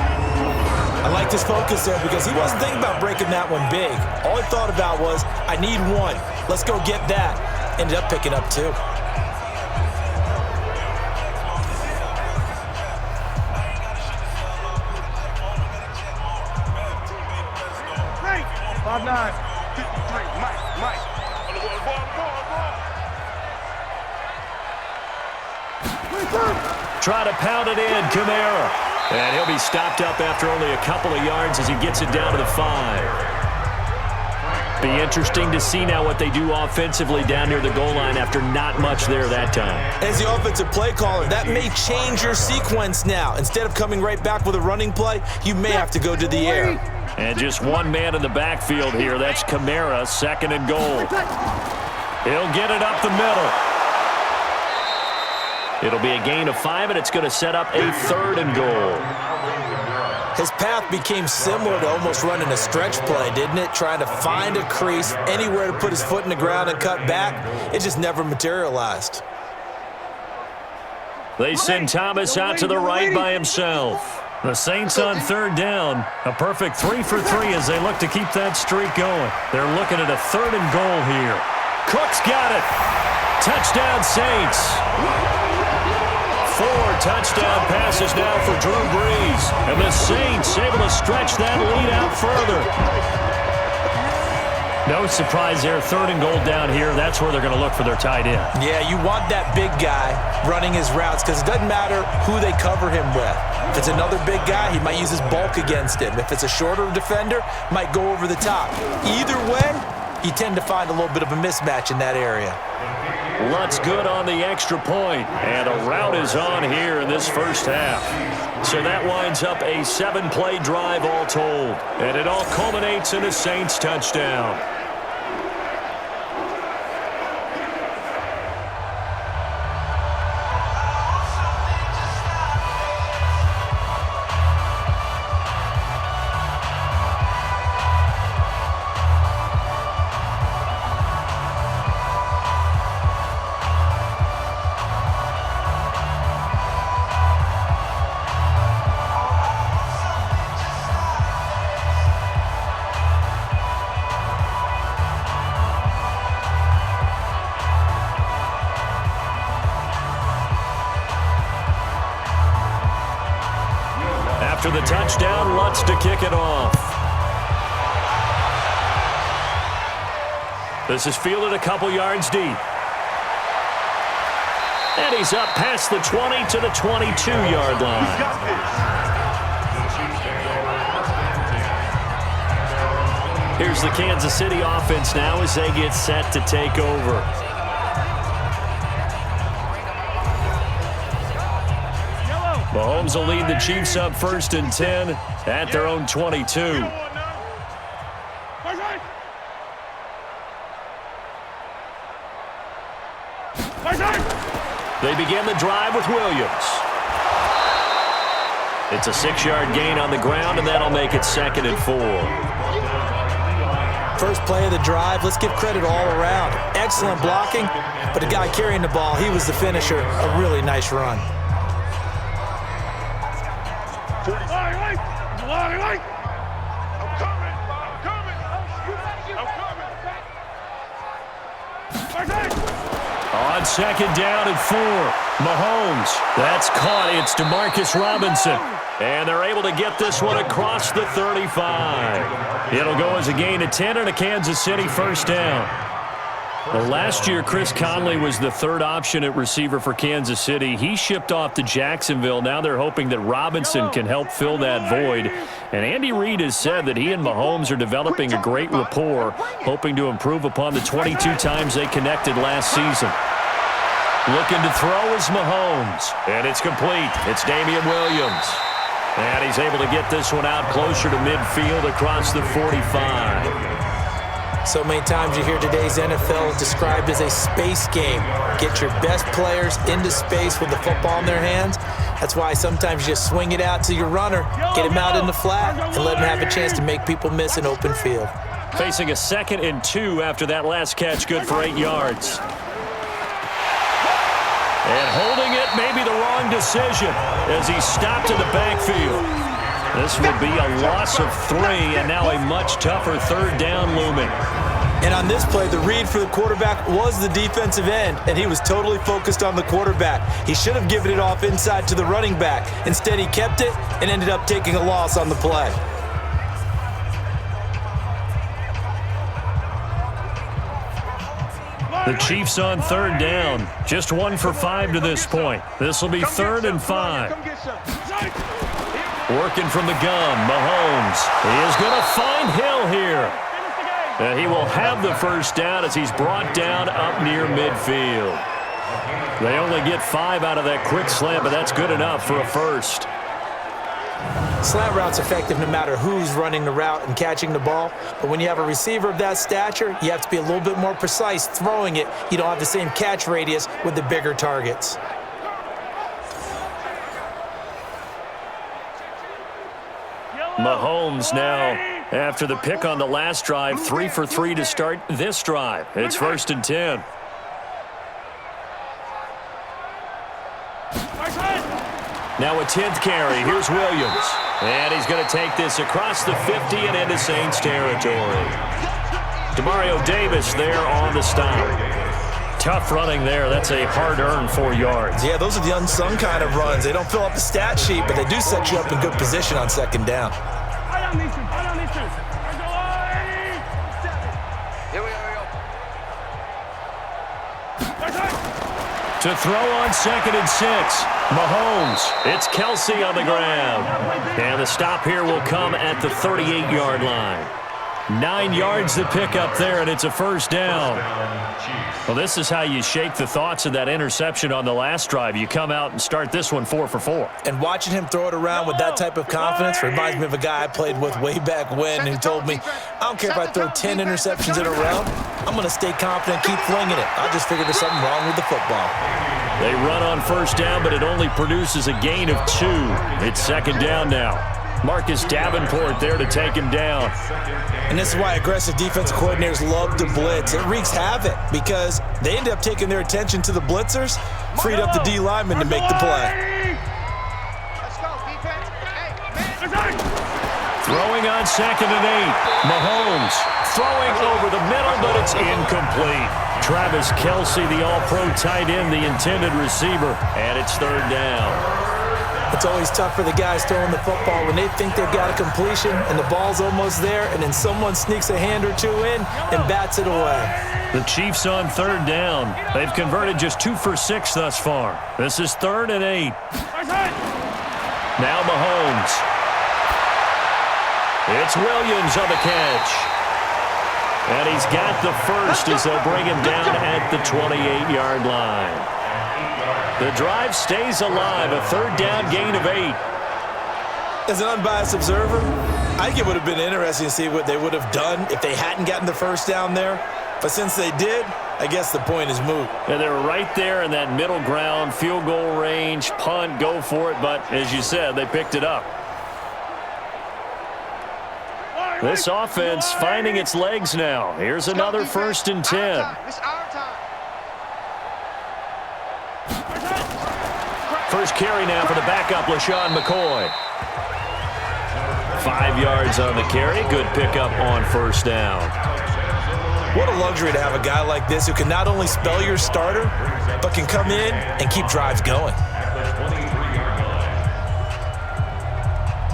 [SPEAKER 4] I liked his focus there because he wasn't thinking about breaking that one big. All he thought about was, I need 1. Let's go get that. Ended up picking up 2.
[SPEAKER 5] Hey, 5'9". Mike.
[SPEAKER 3] Try to pound it in, Kamara. And he'll be stopped up after only a couple of yards as he gets it down to the 5. Be interesting to see now what they do offensively down near the goal line after not much there that time.
[SPEAKER 4] As the offensive play caller, that may change your sequence now. Instead of coming right back with a running play, you may have to go to the air.
[SPEAKER 3] And just one man in the backfield here. That's Kamara, 2nd and goal. He'll get it up the middle. It'll be a gain of 5, and it's going to set up a 3rd and goal.
[SPEAKER 4] His path became similar to almost running a stretch play, didn't it? Trying to find a crease, anywhere to put his foot in the ground and cut back. It just never materialized.
[SPEAKER 3] They send Thomas out to the right by himself.
[SPEAKER 7] The Saints on 3rd down. A perfect 3 for 3 as they look to keep that streak going. They're looking at a 3rd and goal here.
[SPEAKER 3] Cook's got it. Touchdown, Saints. 4 touchdown passes now for Drew Brees. And the Saints able to stretch that lead out further.
[SPEAKER 7] No surprise there. 3rd and goal down here. That's where they're going to look for their tight end.
[SPEAKER 4] Yeah, you want that big guy running his routes because it doesn't matter who they cover him with. If it's another big guy, he might use his bulk against him. If it's a shorter defender, might go over the top. Either way, you tend to find a little bit of a mismatch in that area.
[SPEAKER 3] Lutz good on the extra point, and a rout is on here in this first half. So that winds up a 7-play drive all told, and it all culminates in a Saints touchdown. After the touchdown, Lutz to kick it off. This is fielded a couple yards deep. And he's up past the 20 to the 22-yard line. Here's the Kansas City offense now as they get set to take over. Mahomes will lead the Chiefs up 1st and 10 at their own 22. They begin the drive with Williams. It's a 6-yard gain on the ground, and that'll make it 2nd and 4.
[SPEAKER 4] First play of the drive, let's give credit all around. Excellent blocking, but the guy carrying the ball, he was the finisher. A really nice run.
[SPEAKER 3] On 2nd down and 4, Mahomes. That's caught. It's Demarcus Robinson. And they're able to get this one across the 35. It'll go as a gain of 10 and a Kansas City 1st down. Well, last year, Chris Conley was the 3rd option at receiver for Kansas City. He shipped off to Jacksonville. Now they're hoping that Robinson can help fill that void. And Andy Reid has said that he and Mahomes are developing a great rapport, hoping to improve upon the 22 times they connected last season. Looking to throw is Mahomes. And it's complete. It's Damian Williams. And he's able to get this one out closer to midfield across the 45.
[SPEAKER 4] So many times you hear today's NFL described as a space game. Get your best players into space with the football in their hands. That's why sometimes you just swing it out to your runner, get him out in the flat, and let him have a chance to make people miss an open field.
[SPEAKER 3] Facing a 2nd and 2 after that last catch, good for 8 yards. And holding it may be the wrong decision as he stopped in the backfield. This will be a loss of 3, and now a much tougher 3rd down looming.
[SPEAKER 4] And on this play, the read for the quarterback was the defensive end, and he was totally focused on the quarterback. He should have given it off inside to the running back. Instead, he kept it and ended up taking a loss on the play.
[SPEAKER 7] The Chiefs on 3rd down. Just 1 for 5 to this point. This will be 3rd and 5.
[SPEAKER 3] Working from the gun, Mahomes. He is going to find Hill here. And he will have the 1st down as he's brought down up near midfield. They only get 5 out of that quick slant, but that's good enough for a 1st.
[SPEAKER 4] Slant route's effective no matter who's running the route and catching the ball. But when you have a receiver of that stature, you have to be a little bit more precise throwing it. You don't have the same catch radius with the bigger targets.
[SPEAKER 3] Mahomes now, after the pick on the last drive, 3 for 3 to start this drive. It's 1st and 10. Now a 10th carry. Here's Williams. And he's going to take this across the 50 and into Saints territory. Demario Davis there on the stop. Tough running there. That's a hard-earned 4 yards.
[SPEAKER 4] Yeah, those are the unsung kind of runs. They don't fill up the stat sheet, but they do set you up in good position on 2nd down.
[SPEAKER 3] To throw on 2nd and 6. Mahomes. It's Kelsey on the ground. And the stop here will come at the 38-yard line. 9 yards to pick up there, and it's a 1st down. Well, this is how you shake the thoughts of that interception on the last drive. You come out and start this one 4 for 4.
[SPEAKER 4] And watching him throw it around with that type of confidence reminds me of a guy I played with way back when who told me, I don't care if I throw 10 interceptions in a row, I'm going to stay confident, keep flinging it. I just figured there's something wrong with the football.
[SPEAKER 3] They run on 1st down, but it only produces a gain of 2. It's 2nd down now. Marcus Davenport there to take him down.
[SPEAKER 4] And this is why aggressive defensive coordinators love to blitz. It wreaks havoc because they end up taking their attention to the blitzers, freed up the D lineman to make the play.
[SPEAKER 6] Let's go, defense. Hey,
[SPEAKER 3] Throwing on 2nd and 8. Mahomes throwing over the middle, but it's incomplete. Travis Kelce, the all-pro tight end, the intended receiver, and it's 3rd down.
[SPEAKER 4] It's always tough for the guys throwing the football when they think they've got a completion and the ball's almost there, and then someone sneaks a hand or 2 in and bats it away.
[SPEAKER 3] The Chiefs on 3rd down. They've converted just 2 for 6 thus far. This is 3rd and 8. Now Mahomes. It's Williams on the catch. And he's got the first as they'll bring him down at the 28-yard line. The drive stays alive, a 3rd down gain of 8.
[SPEAKER 4] As an unbiased observer, I think it would have been interesting to see what they would have done if they hadn't gotten the 1st down there. But since they did, I guess the point is moot.
[SPEAKER 3] And they were right there in that middle ground, field goal range, punt, go for it. But as you said, they picked it up. This offense finding its legs now. Here's another 1st and 10.
[SPEAKER 6] it's our time.
[SPEAKER 3] First carry now for the backup, LaShawn McCoy. 5 yards on the carry. Good pickup on 1st down.
[SPEAKER 4] What a luxury to have a guy like this who can not only spell your starter, but can come in and keep drives going.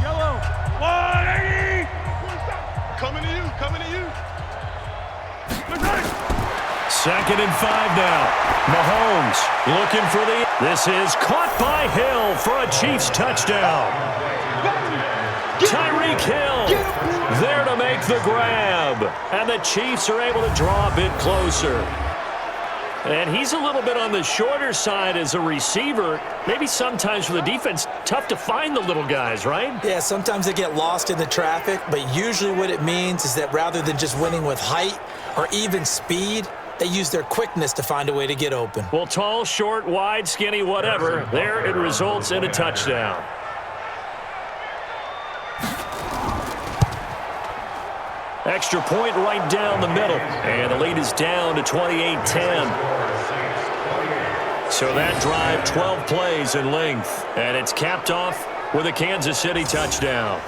[SPEAKER 5] Yellow, 180. Coming to you, coming to you.
[SPEAKER 3] 2nd and 5 now. Mahomes looking for the... This is caught by Hill for a Chiefs touchdown. Tyreek Hill there to make the grab. And the Chiefs are able to draw a bit closer. And he's a little bit on the shorter side as a receiver. Maybe sometimes for the defense, tough to find the little guys, right?
[SPEAKER 4] Yeah, sometimes they get lost in the traffic, but usually what it means is that rather than just winning with height or even speed, they use their quickness to find a way to get open.
[SPEAKER 3] Well, tall, short, wide, skinny, whatever, there it results in a touchdown. Extra point right down the middle. And the lead is down to 28-10. So that drive, 12 plays in length. And it's capped off with a Kansas City touchdown.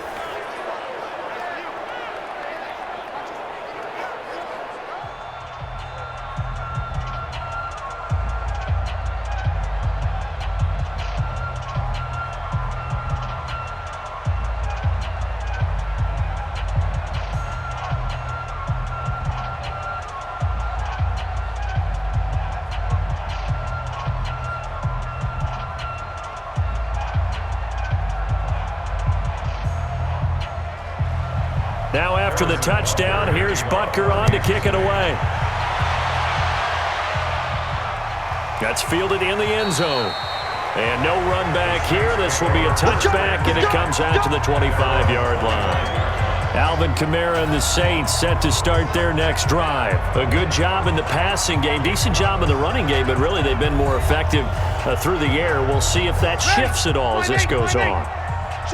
[SPEAKER 3] Now after the touchdown, here's Butker on to kick it away. That's fielded in the end zone. And no run back here. This will be a touchback, and it comes out to the 25-yard line. Alvin Kamara and the Saints set to start their next drive. A good job in the passing game, decent job in the running game, but really they've been more effective through the air. We'll see if that shifts at all as this goes on.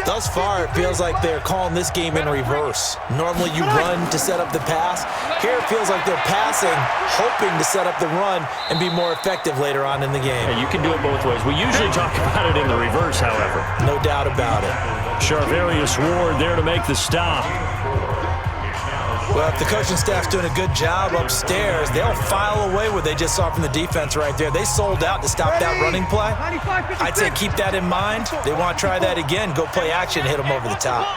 [SPEAKER 4] Thus far, it feels like they're calling this game in reverse. Normally you run to set up the pass. Here it feels like they're passing, hoping to set up the run and be more effective later on in the game.
[SPEAKER 3] Yeah, you can do it both ways. We usually talk about it in the reverse, however.
[SPEAKER 4] No doubt about it.
[SPEAKER 3] Charvarius Ward there to make the stop.
[SPEAKER 4] Well, if the coaching staff's doing a good job upstairs, they'll file away what they just saw from the defense right there. They sold out to stop that running play. I'd say keep that in mind. They want to try that again. Go play action, hit them over the top.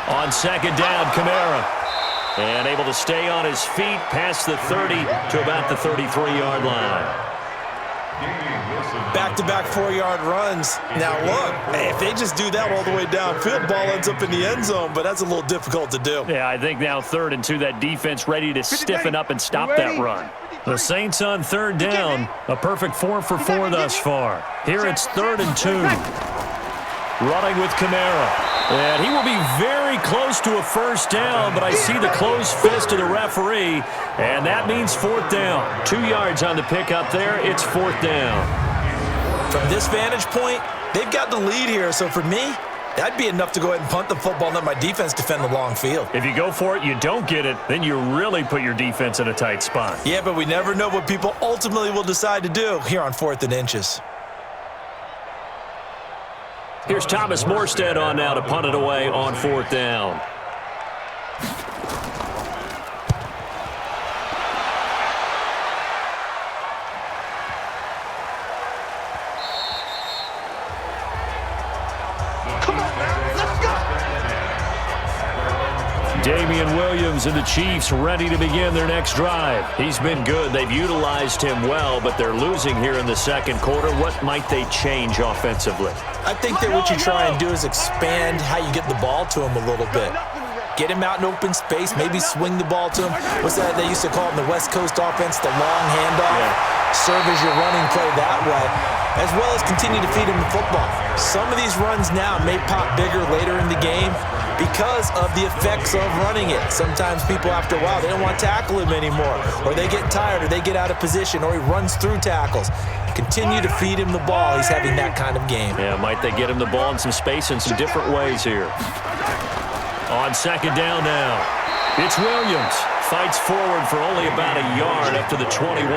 [SPEAKER 3] On second down, Kamara. And able to stay on his feet past the 30 to about the 33-yard line.
[SPEAKER 4] Back-to-back 4-yard runs. Now, look, if they just do that all the way downfield, ball ends up in the end zone, but that's a little difficult to do.
[SPEAKER 3] Yeah, I think now 3rd and 2, that defense ready to stiffen up and stop that run.
[SPEAKER 7] The Saints on 3rd down, a perfect 4 for 4 thus far. Here it's 3rd and 2. Running with Kamara. And he will be very close to a first down, but I see the closed fist of the referee, and that means 4th down. 2 yards on the pickup there. It's 4th down.
[SPEAKER 4] From this vantage point, they've got the lead here, so for me, that'd be enough to go ahead and punt the football and let my defense defend the long field.
[SPEAKER 7] If you go for it, you don't get it, then you really put your defense in a tight spot.
[SPEAKER 4] Yeah, but we never know what people ultimately will decide to do here on 4th and inches.
[SPEAKER 3] Here's Thomas Morstead on now to punt it away on 4th down. Damian Williams and the Chiefs ready to begin their next drive. He's been good. They've utilized him well, but they're losing here in the second quarter. What might they change offensively?
[SPEAKER 4] I think that what you try and do is expand how you get the ball to him a little bit. Get him out in open space, maybe swing the ball to him. What's that they used to call it in the West Coast offense, the long handoff? Yeah. Serve as your running play that way, as well as continue to feed him the football. Some of these runs now may pop bigger later in the game because of the effects of running it. Sometimes people, after a while, they don't want to tackle him anymore, or they get tired, or they get out of position, or he runs through tackles. Continue to feed him the ball. He's having that kind of game.
[SPEAKER 3] Yeah, might they get him the ball in some space in some different ways here. On second down now, it's Williams. Fights forward for only about a yard up to the 21.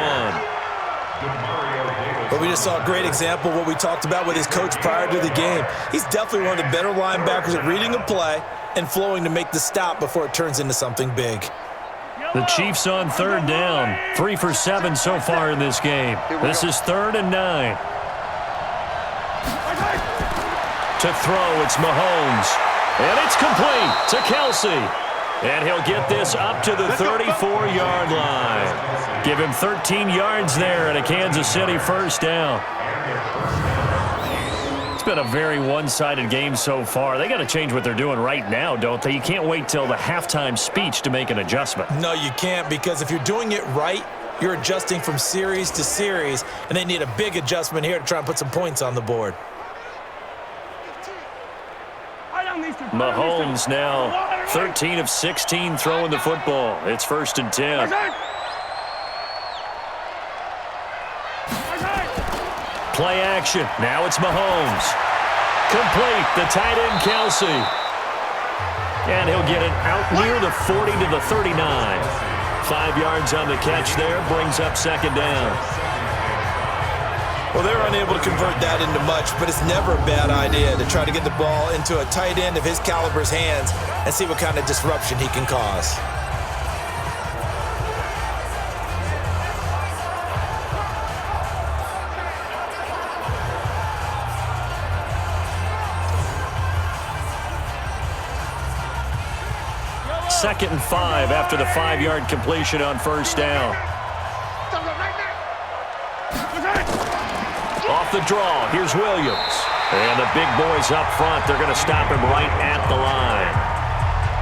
[SPEAKER 4] But we just saw a great example of what we talked about with his coach prior to the game. He's definitely one of the better linebackers at reading a play and flowing to make the stop before it turns into something big.
[SPEAKER 7] The Chiefs on 3rd down. 3 for 7 so far in this game. This is 3rd and 9. To throw, it's Mahomes. And it's complete to Kelsey. And he'll get this up to the 34-yard line. Give him 13 yards there and a Kansas City first down. It's been a very one-sided game so far. They got to change what they're doing right now, don't they? You can't wait till the halftime speech to make an adjustment.
[SPEAKER 4] No, you can't, because if you're doing it right, you're adjusting from series to series, and they need a big adjustment here to try and put some points on the board.
[SPEAKER 3] Mahomes now 13 of 16 throwing the football. It's 1st and 10. Play action. Now it's Mahomes. Complete. The tight end, Kelsey. And he'll get it out near the 40 to the 39. 5 yards on the catch there. Brings up second down.
[SPEAKER 4] Well, they were unable to convert that into much, but it's never a bad idea to try to get the ball into a tight end of his caliber's hands and see what kind of disruption he can cause.
[SPEAKER 3] Second and 5 after the 5-yard completion on first down. Off the draw, here's Williams. And the big boys up front, they're going to stop him right at the line.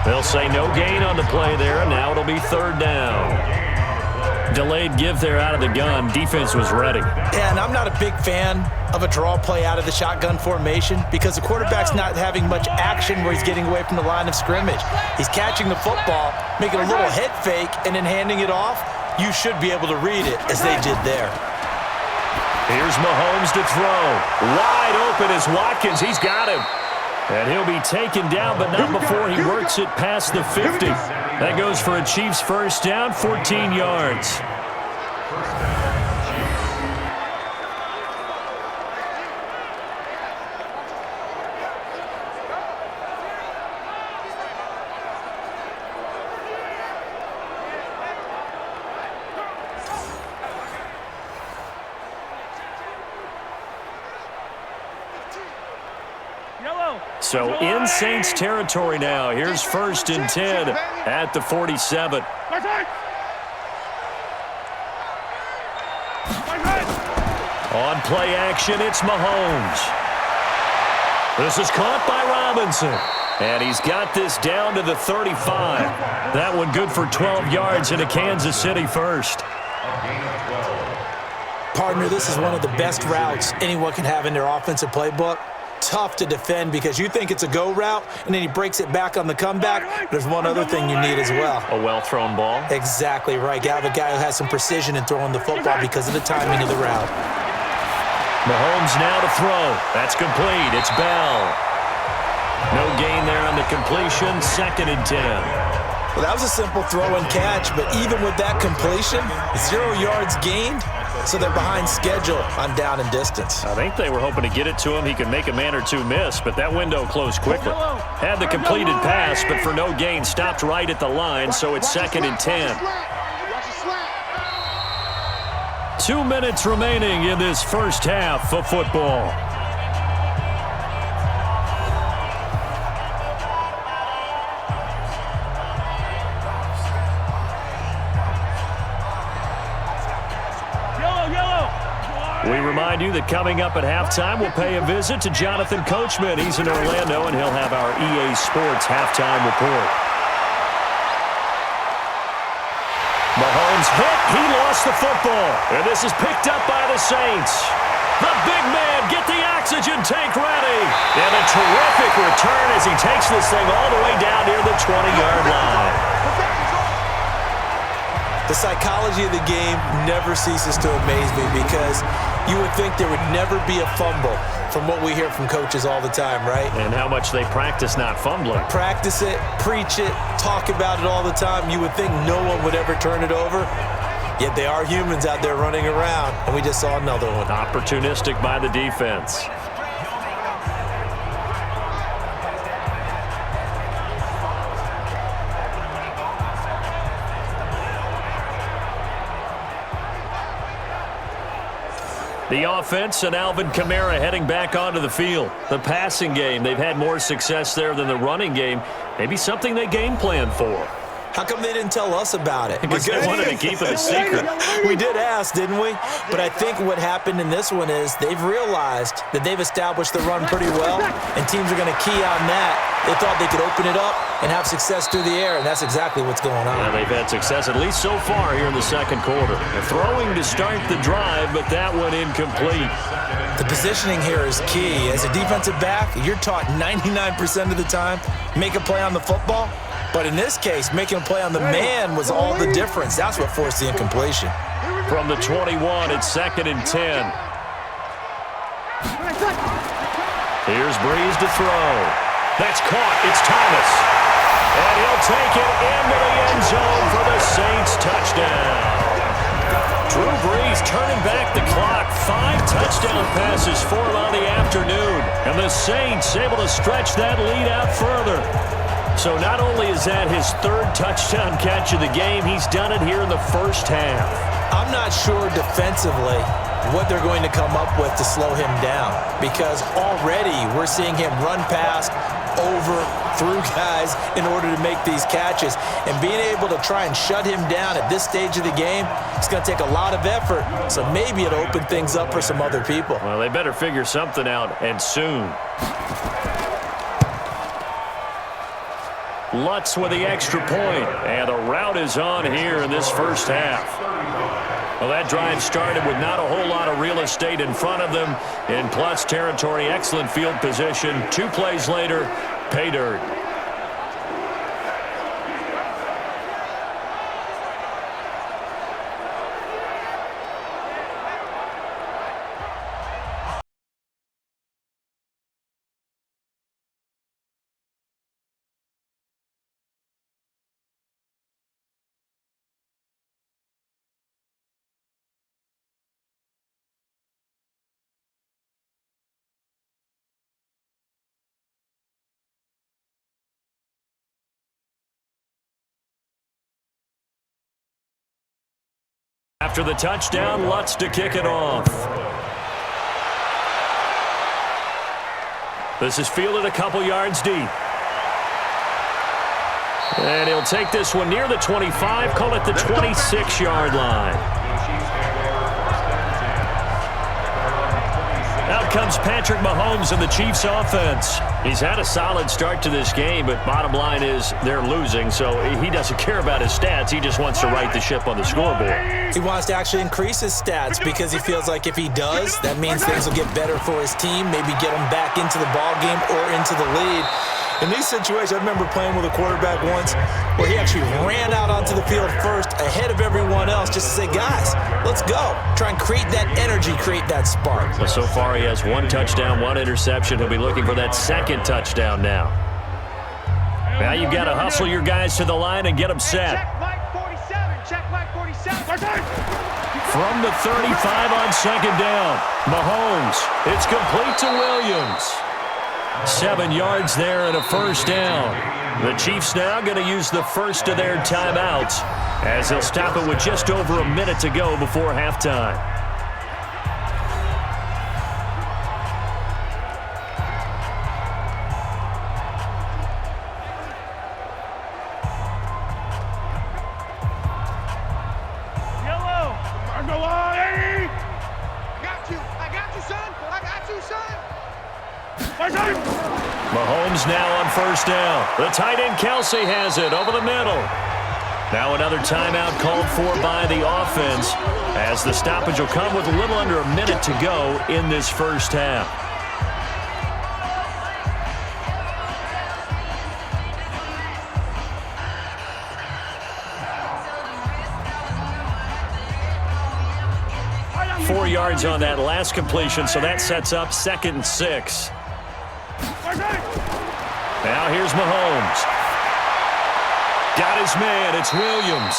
[SPEAKER 3] They'll say no gain on the play there, and now it'll be 3rd down.
[SPEAKER 7] Delayed give there out of the gun. Defense was ready.
[SPEAKER 4] Yeah, and I'm not a big fan of a draw play out of the shotgun formation because the quarterback's not having much action where he's getting away from the line of scrimmage. He's catching the football, making a little head fake, and then handing it off. You should be able to read it as they did there.
[SPEAKER 3] Here's Mahomes to throw. Wide open is Watkins. He's got him. And he'll be taken down, but not before he works it past the 50. That goes for a Chiefs first down, 14 yards. So in Saints territory now. Here's 1st and 10 at the 47. On play action, it's Mahomes. This is caught by Robinson. And he's got this down to the 35. That one good for 12 yards into Kansas City first.
[SPEAKER 4] Partner, this is one of the best routes anyone can have in their offensive playbook. Tough to defend because you think it's a go route, and then he breaks it back on the comeback. There's one other thing you need as well.
[SPEAKER 3] A well-thrown ball.
[SPEAKER 4] Exactly right. You have a guy who has some precision in throwing the football because of the timing of the route.
[SPEAKER 3] Mahomes now to throw. That's complete. It's Bell. No gain there on the completion. 2nd and 10.
[SPEAKER 4] Well, that was a simple throw and catch, but even with that completion, 0 yards gained, so they're behind schedule on down and distance.
[SPEAKER 3] I think they were hoping to get it to him. He could make a man or two miss, but that window closed quickly. Had the completed pass, but for no gain, stopped right at the line, so it's 2nd and 10. 2 minutes remaining in this first half of football. We remind you that coming up at halftime, we'll pay a visit to Jonathan Coachman. He's in Orlando, and he'll have our EA Sports halftime report. Mahomes hit. He lost the football. And this is picked up by the Saints. The big man, get the oxygen tank ready. And a terrific return as he takes this thing all the way down near the 20-yard line.
[SPEAKER 4] The psychology of the game never ceases to amaze me because you would think there would never be a fumble from what we hear from coaches all the time, right?
[SPEAKER 3] And how much they practice not fumbling.
[SPEAKER 4] Practice it, preach it, talk about it all the time. You would think no one would ever turn it over. Yet they are humans out there running around, and we just saw another one.
[SPEAKER 3] Opportunistic by the defense. The offense and Alvin Kamara heading back onto the field. The passing game, they've had more success there than the running game. Maybe something they game plan for.
[SPEAKER 4] How come they didn't tell us about it?
[SPEAKER 3] Because they wanted to keep it a secret.
[SPEAKER 4] We did ask, didn't we? But I think what happened in this one is they've realized that they've established the run pretty well, and teams are going to key on that. They thought they could open it up and have success through the air, and that's exactly what's going on.
[SPEAKER 3] Yeah, they've had success, at least so far, here in the second quarter. They're throwing to start the drive, but that one incomplete.
[SPEAKER 4] The positioning here is key. As a defensive back, you're taught 99% of the time, make a play on the football. But in this case, making a play on the man was all the difference. That's what forced the incompletion.
[SPEAKER 3] From the 21, it's 2nd and 10. Here's Breeze to throw. That's caught. It's Thomas. And he'll take it into the end zone for the Saints touchdown. Drew Brees turning back the clock. 5 touchdown passes for him on the afternoon. And the Saints able to stretch that lead out further. So not only is that his 3rd touchdown catch of the game, he's done it here in the first half.
[SPEAKER 4] I'm not sure defensively what they're going to come up with to slow him down, because already we're seeing him run past, over, through guys in order to make these catches. And being able to try and shut him down at this stage of the game, it's going to take a lot of effort. So maybe it'll open things up for some other people.
[SPEAKER 3] Well, they better figure something out, and soon. Lutz with the extra point, and the route is on here in this first half. Well, that drive started with not a whole lot of real estate in front of them. In plus territory, excellent field position. 2 plays later, pay dirt. After the touchdown, Lutz to kick it off. This is fielded a couple yards deep. And he'll take this one near the 25, call it the 26-yard line. Out comes Patrick Mahomes and the Chiefs offense. He's had a solid start to this game, but bottom line is they're losing, so he doesn't care about his stats. He just wants to right the ship on the scoreboard.
[SPEAKER 4] He wants to actually increase his stats because he feels like if he does, that means things will get better for his team, maybe get him back into the ball game or into the lead. In these situations, I remember playing with a quarterback once where he actually ran out onto the field first ahead of everyone else just to say, guys, let's go. Try and create that energy, create that spark.
[SPEAKER 3] Well, so far he has 1 touchdown, 1 interception. He'll be looking for that 2nd touchdown now. Now you've got to hustle your guys to the line and get them set.
[SPEAKER 6] Check Mike 47. Check Mike 47.
[SPEAKER 3] From the 35 on 2nd down, Mahomes. It's complete to Williams. 7 yards there and a 1st down. The Chiefs now going to use the first of their timeouts as they'll stop it with just over a minute to go before halftime.
[SPEAKER 5] Yellow. I go on, Eddie.
[SPEAKER 6] I got you, son. I got you, son.
[SPEAKER 3] Mahomes now on 1st down. The tight end Kelsey has it over the middle. Now another timeout called for by the offense as the stoppage will come with a little under a minute to go in this first half. Four yards on that last completion, so that sets up 2nd and 6. Now here's Mahomes. Got his man. It's Williams.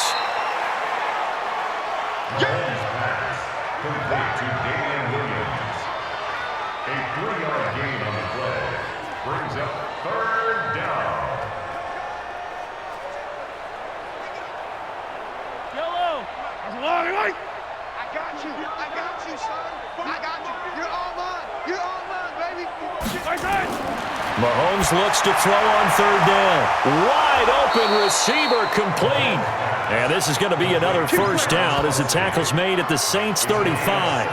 [SPEAKER 8] Complete to Damian Williams. A 3-yard gain on the play. Brings up 3rd down.
[SPEAKER 5] Yellow.
[SPEAKER 6] I got you, son. I got you. You're all mine. You're all mine, baby.
[SPEAKER 3] Mahomes looks to throw on 3rd down. Wide open receiver complete. And this is going to be another 1st down as the tackle's made at the Saints 35.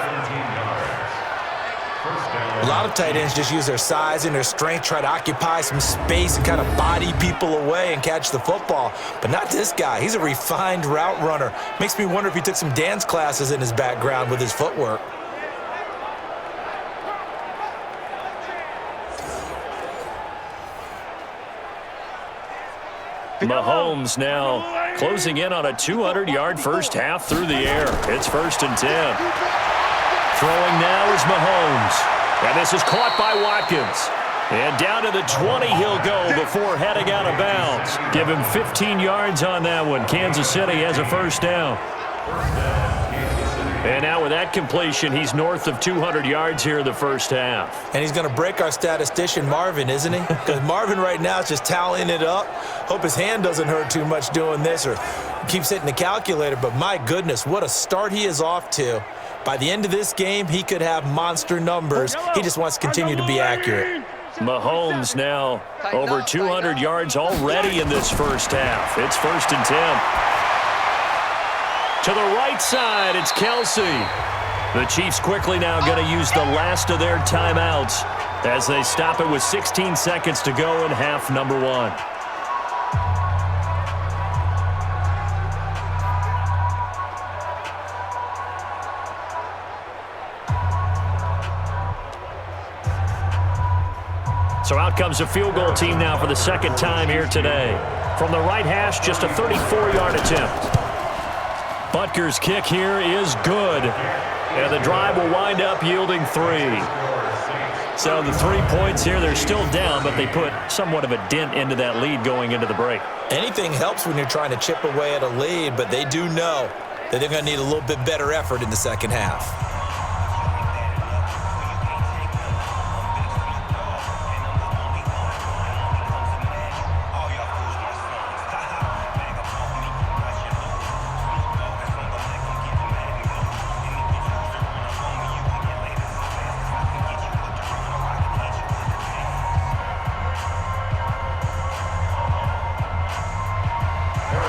[SPEAKER 4] A lot of tight ends just use their size and their strength, try to occupy some space and kind of body people away and catch the football. But not this guy. He's a refined route runner. Makes me wonder if he took some dance classes in his background with his footwork.
[SPEAKER 3] Mahomes now closing in on a 200-yard first half through the air. It's 1st and 10. Throwing now is Mahomes. And this is caught by Watkins. And down to the 20 he'll go before heading out of bounds. Give him 15 yards on that one. Kansas City has a 1st down. And now with that completion, he's north of 200 yards here in the first half.
[SPEAKER 4] And he's going to break our statistician, Marvin, isn't he? Because Marvin right now is just tallying it up. Hope his hand doesn't hurt too much doing this or keeps hitting the calculator. But my goodness, what a start he is off to. By the end of this game, he could have monster numbers. He just wants to continue to be accurate.
[SPEAKER 3] Mahomes now over 200 yards already in this first half. It's 1st and 10. To the right side, it's Kelsey. The Chiefs quickly now going to use the last of their timeouts as they stop it with 16 seconds to go in half number 1. So out comes a field goal team now for the second time here today. From the right hash, just a 34-yard attempt. Butker's kick here is good. And the drive will wind up yielding 3. So the 3 points here, they're still down, but they put somewhat of a dent into that lead going into the break.
[SPEAKER 4] Anything helps when you're trying to chip away at a lead, but they do know that they're going to need a little bit better effort in the second half.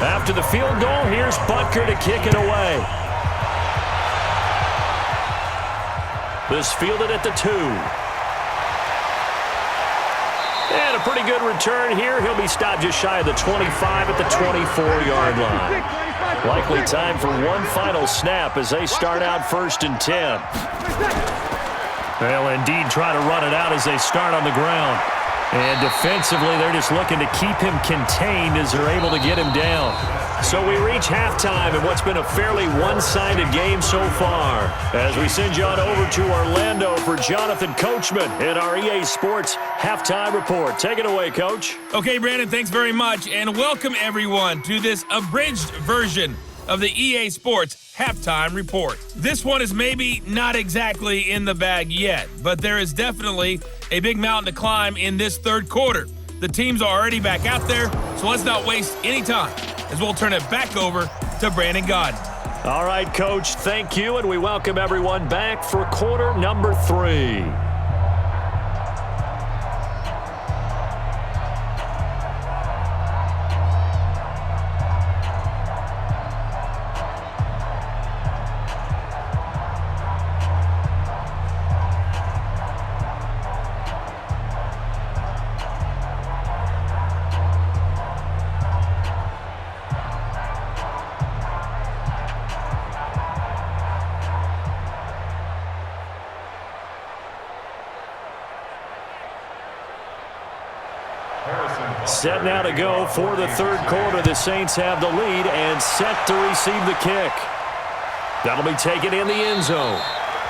[SPEAKER 3] After the field goal, here's Butker to kick it away. This fielded at the 2. And a pretty good return here. He'll be stopped just shy of the 25 at the 24-yard line. Likely time for one final snap as they start out 1st and 10. They'll indeed try to run it out as they start on the ground. And defensively, they're just looking to keep him contained as they're able to get him down. So we reach halftime in what's been a fairly one-sided game so far. As we send you on over to Orlando for Jonathan Coachman in our EA Sports Halftime Report. Take it away, Coach.
[SPEAKER 2] Okay, Brandon, thanks very much. And welcome, everyone, to this abridged version of the EA Sports Halftime Report. This one is maybe not exactly in the bag yet, but there is definitely a big mountain to climb in this third quarter. The teams are already back out there, so let's not waste any time as we'll turn it back over to Brandon Godden.
[SPEAKER 3] All right, Coach, thank you, and we welcome everyone back for quarter number 3. Set now to go for the third quarter. The Saints have the lead and set to receive the kick. That'll be taken in the end zone.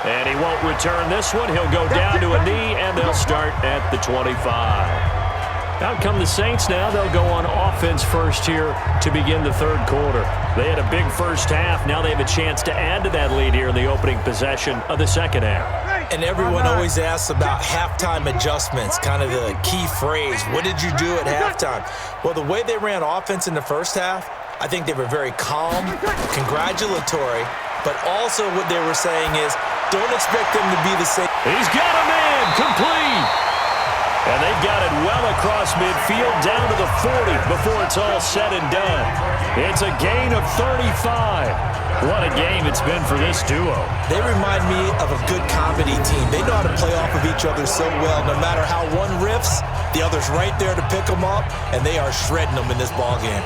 [SPEAKER 3] And he won't return this one. He'll go down to a knee, and they'll start at the 25. Out come the Saints now. They'll go on offense first here to begin the third quarter. They had a big first half. Now they have a chance to add to that lead here in the opening possession of the second half.
[SPEAKER 4] And everyone always asks about halftime adjustments, kind of the key phrase. What did you do at halftime? Well, the way they ran offense in the first half, I think they were very calm, congratulatory, but also what they were saying is don't expect them to be the same.
[SPEAKER 3] He's got a man complete. And they've got it well across midfield down to the 40 before it's all said and done. It's a gain of 35. What a game it's been for this duo.
[SPEAKER 4] They remind me of a good comedy team. They know how to play off of each other so well. No matter how one riffs, the other's right there to pick them up, and they are shredding them in this ball game.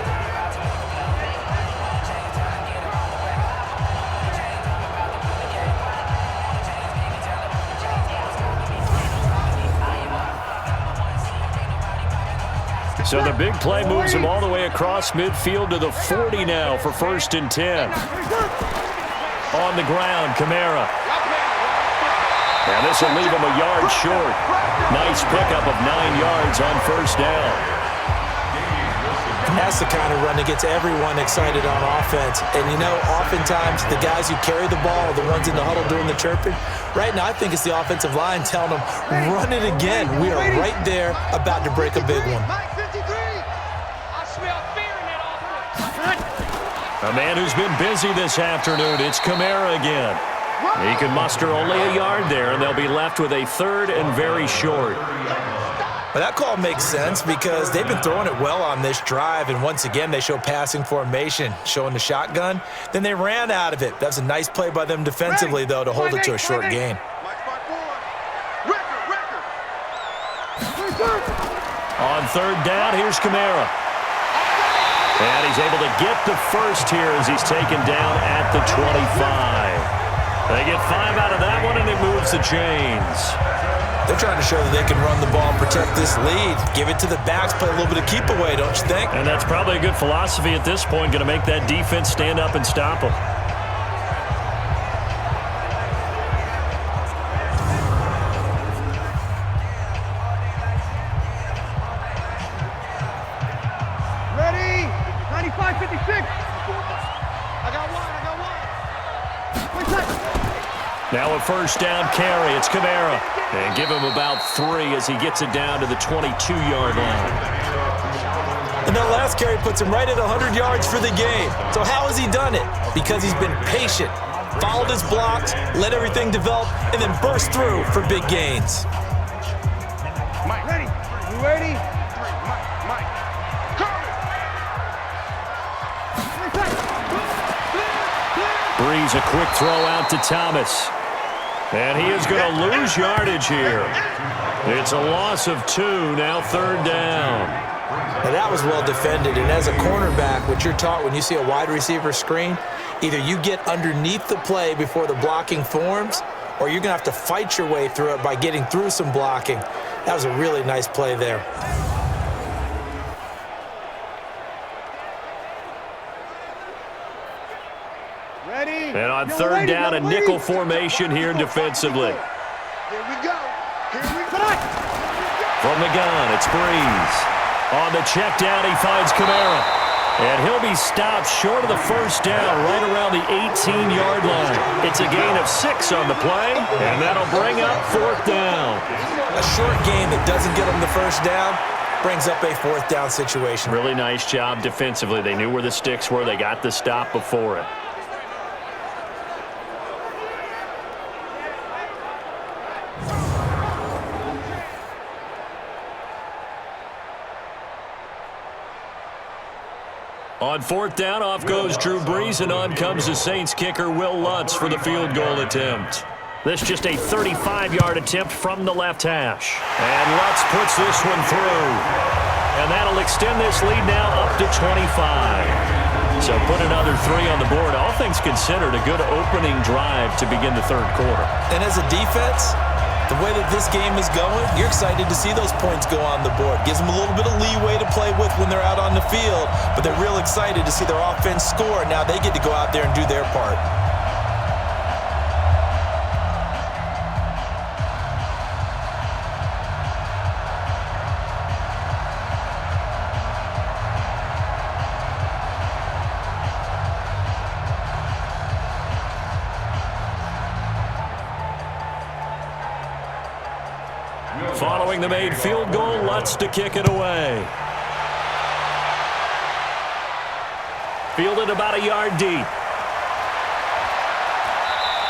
[SPEAKER 3] So the big play moves him all the way across midfield to the 40 now for 1st and 10. On the ground, Kamara. And this will leave him a yard short. Nice pickup of 9 yards on first down.
[SPEAKER 4] And that's the kind of run that gets everyone excited on offense. And, you know, oftentimes the guys who carry the ball are the ones in the huddle doing the chirping. Right now, I think it's the offensive line telling them, run it again. We are right there about to break a big one.
[SPEAKER 3] A man who's been busy this afternoon, it's Kamara again. He can muster only a yard there, and they'll be left with a 3rd and very short.
[SPEAKER 4] Well, that call makes sense because they've been throwing it well on this drive, and once again, they show passing formation, showing the shotgun. Then they ran out of it. That's a nice play by them defensively, though, to hold it to a short gain.
[SPEAKER 3] On 3rd down, here's Kamara. And he's able to get the first here as he's taken down at the 25. They get 5 out of that one, and it moves the chains.
[SPEAKER 4] They're trying to show that they can run the ball and protect this lead. Give it to the backs, play a little bit of keep away, don't you think?
[SPEAKER 7] And that's probably a good philosophy at this point, going to make that defense stand up and stop them.
[SPEAKER 5] Ready? 95-56. I got one.
[SPEAKER 7] Now a first down carry. It's Kamara. And give him about 3 as he gets it down to the 22-yard line.
[SPEAKER 4] And that last carry puts him right at 100 yards for the game. So how has he done it? Because he's been patient, followed his blocks, let everything develop, and then burst through for big gains.
[SPEAKER 5] Mike, ready? You ready? Mike.
[SPEAKER 7] Breeze, a quick throw out to Thomas. And he is going to lose yardage here. It's a loss of 2, now third down.
[SPEAKER 4] Now that was well defended, and as a cornerback, what you're taught when you see a wide receiver screen, either you get underneath the play before the blocking forms, or you're going to have to fight your way through it by getting through some blocking. That was a really nice play there.
[SPEAKER 5] Ready?
[SPEAKER 7] And on third down, a nickel formation here defensively.
[SPEAKER 6] Here we go.
[SPEAKER 7] From the gun, it's Breeze. On the check down, he finds Kamara. And he'll be stopped short of the first down, right around the 18-yard line. It's a gain of 6 on the play, and that'll bring up fourth down.
[SPEAKER 4] A short gain that doesn't get him the first down brings up a fourth down situation.
[SPEAKER 7] Really nice job defensively. They knew where the sticks were. They got the stop before it. On fourth down, off goes Drew Brees, and on comes the Saints kicker, Will Lutz, for the field goal attempt. This just a 35-yard attempt from the left hash. And Lutz puts this one through. And that'll extend this lead now up to 25. So put another 3 on the board. All things considered, a good opening drive to begin the third quarter.
[SPEAKER 4] And as a defense, the way that this game is going, you're excited to see those points go on the board. Gives them a little bit of leeway to play with when they're out on the field, but they're real excited to see their offense score. Now they get to go out there and do their part.
[SPEAKER 7] Following the made field goal, Lutz to kick it away. Fielded about a yard deep.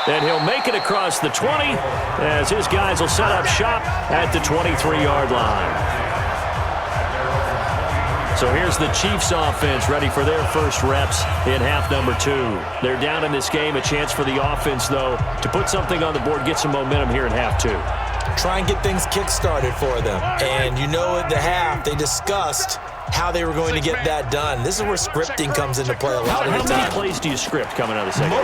[SPEAKER 7] And he'll make it across the 20 as his guys will set up shop at the 23-yard line. So here's the Chiefs offense ready for their first reps in half number 2. They're down in this game. A chance for the offense, though, to put something on the board, get some momentum here in half 2.
[SPEAKER 4] Try and get things kick-started for them. And you know at the half, they discussed how they were going to get that done. This is where scripting comes into play a lot of the time.
[SPEAKER 7] How many plays do you script coming out of the second?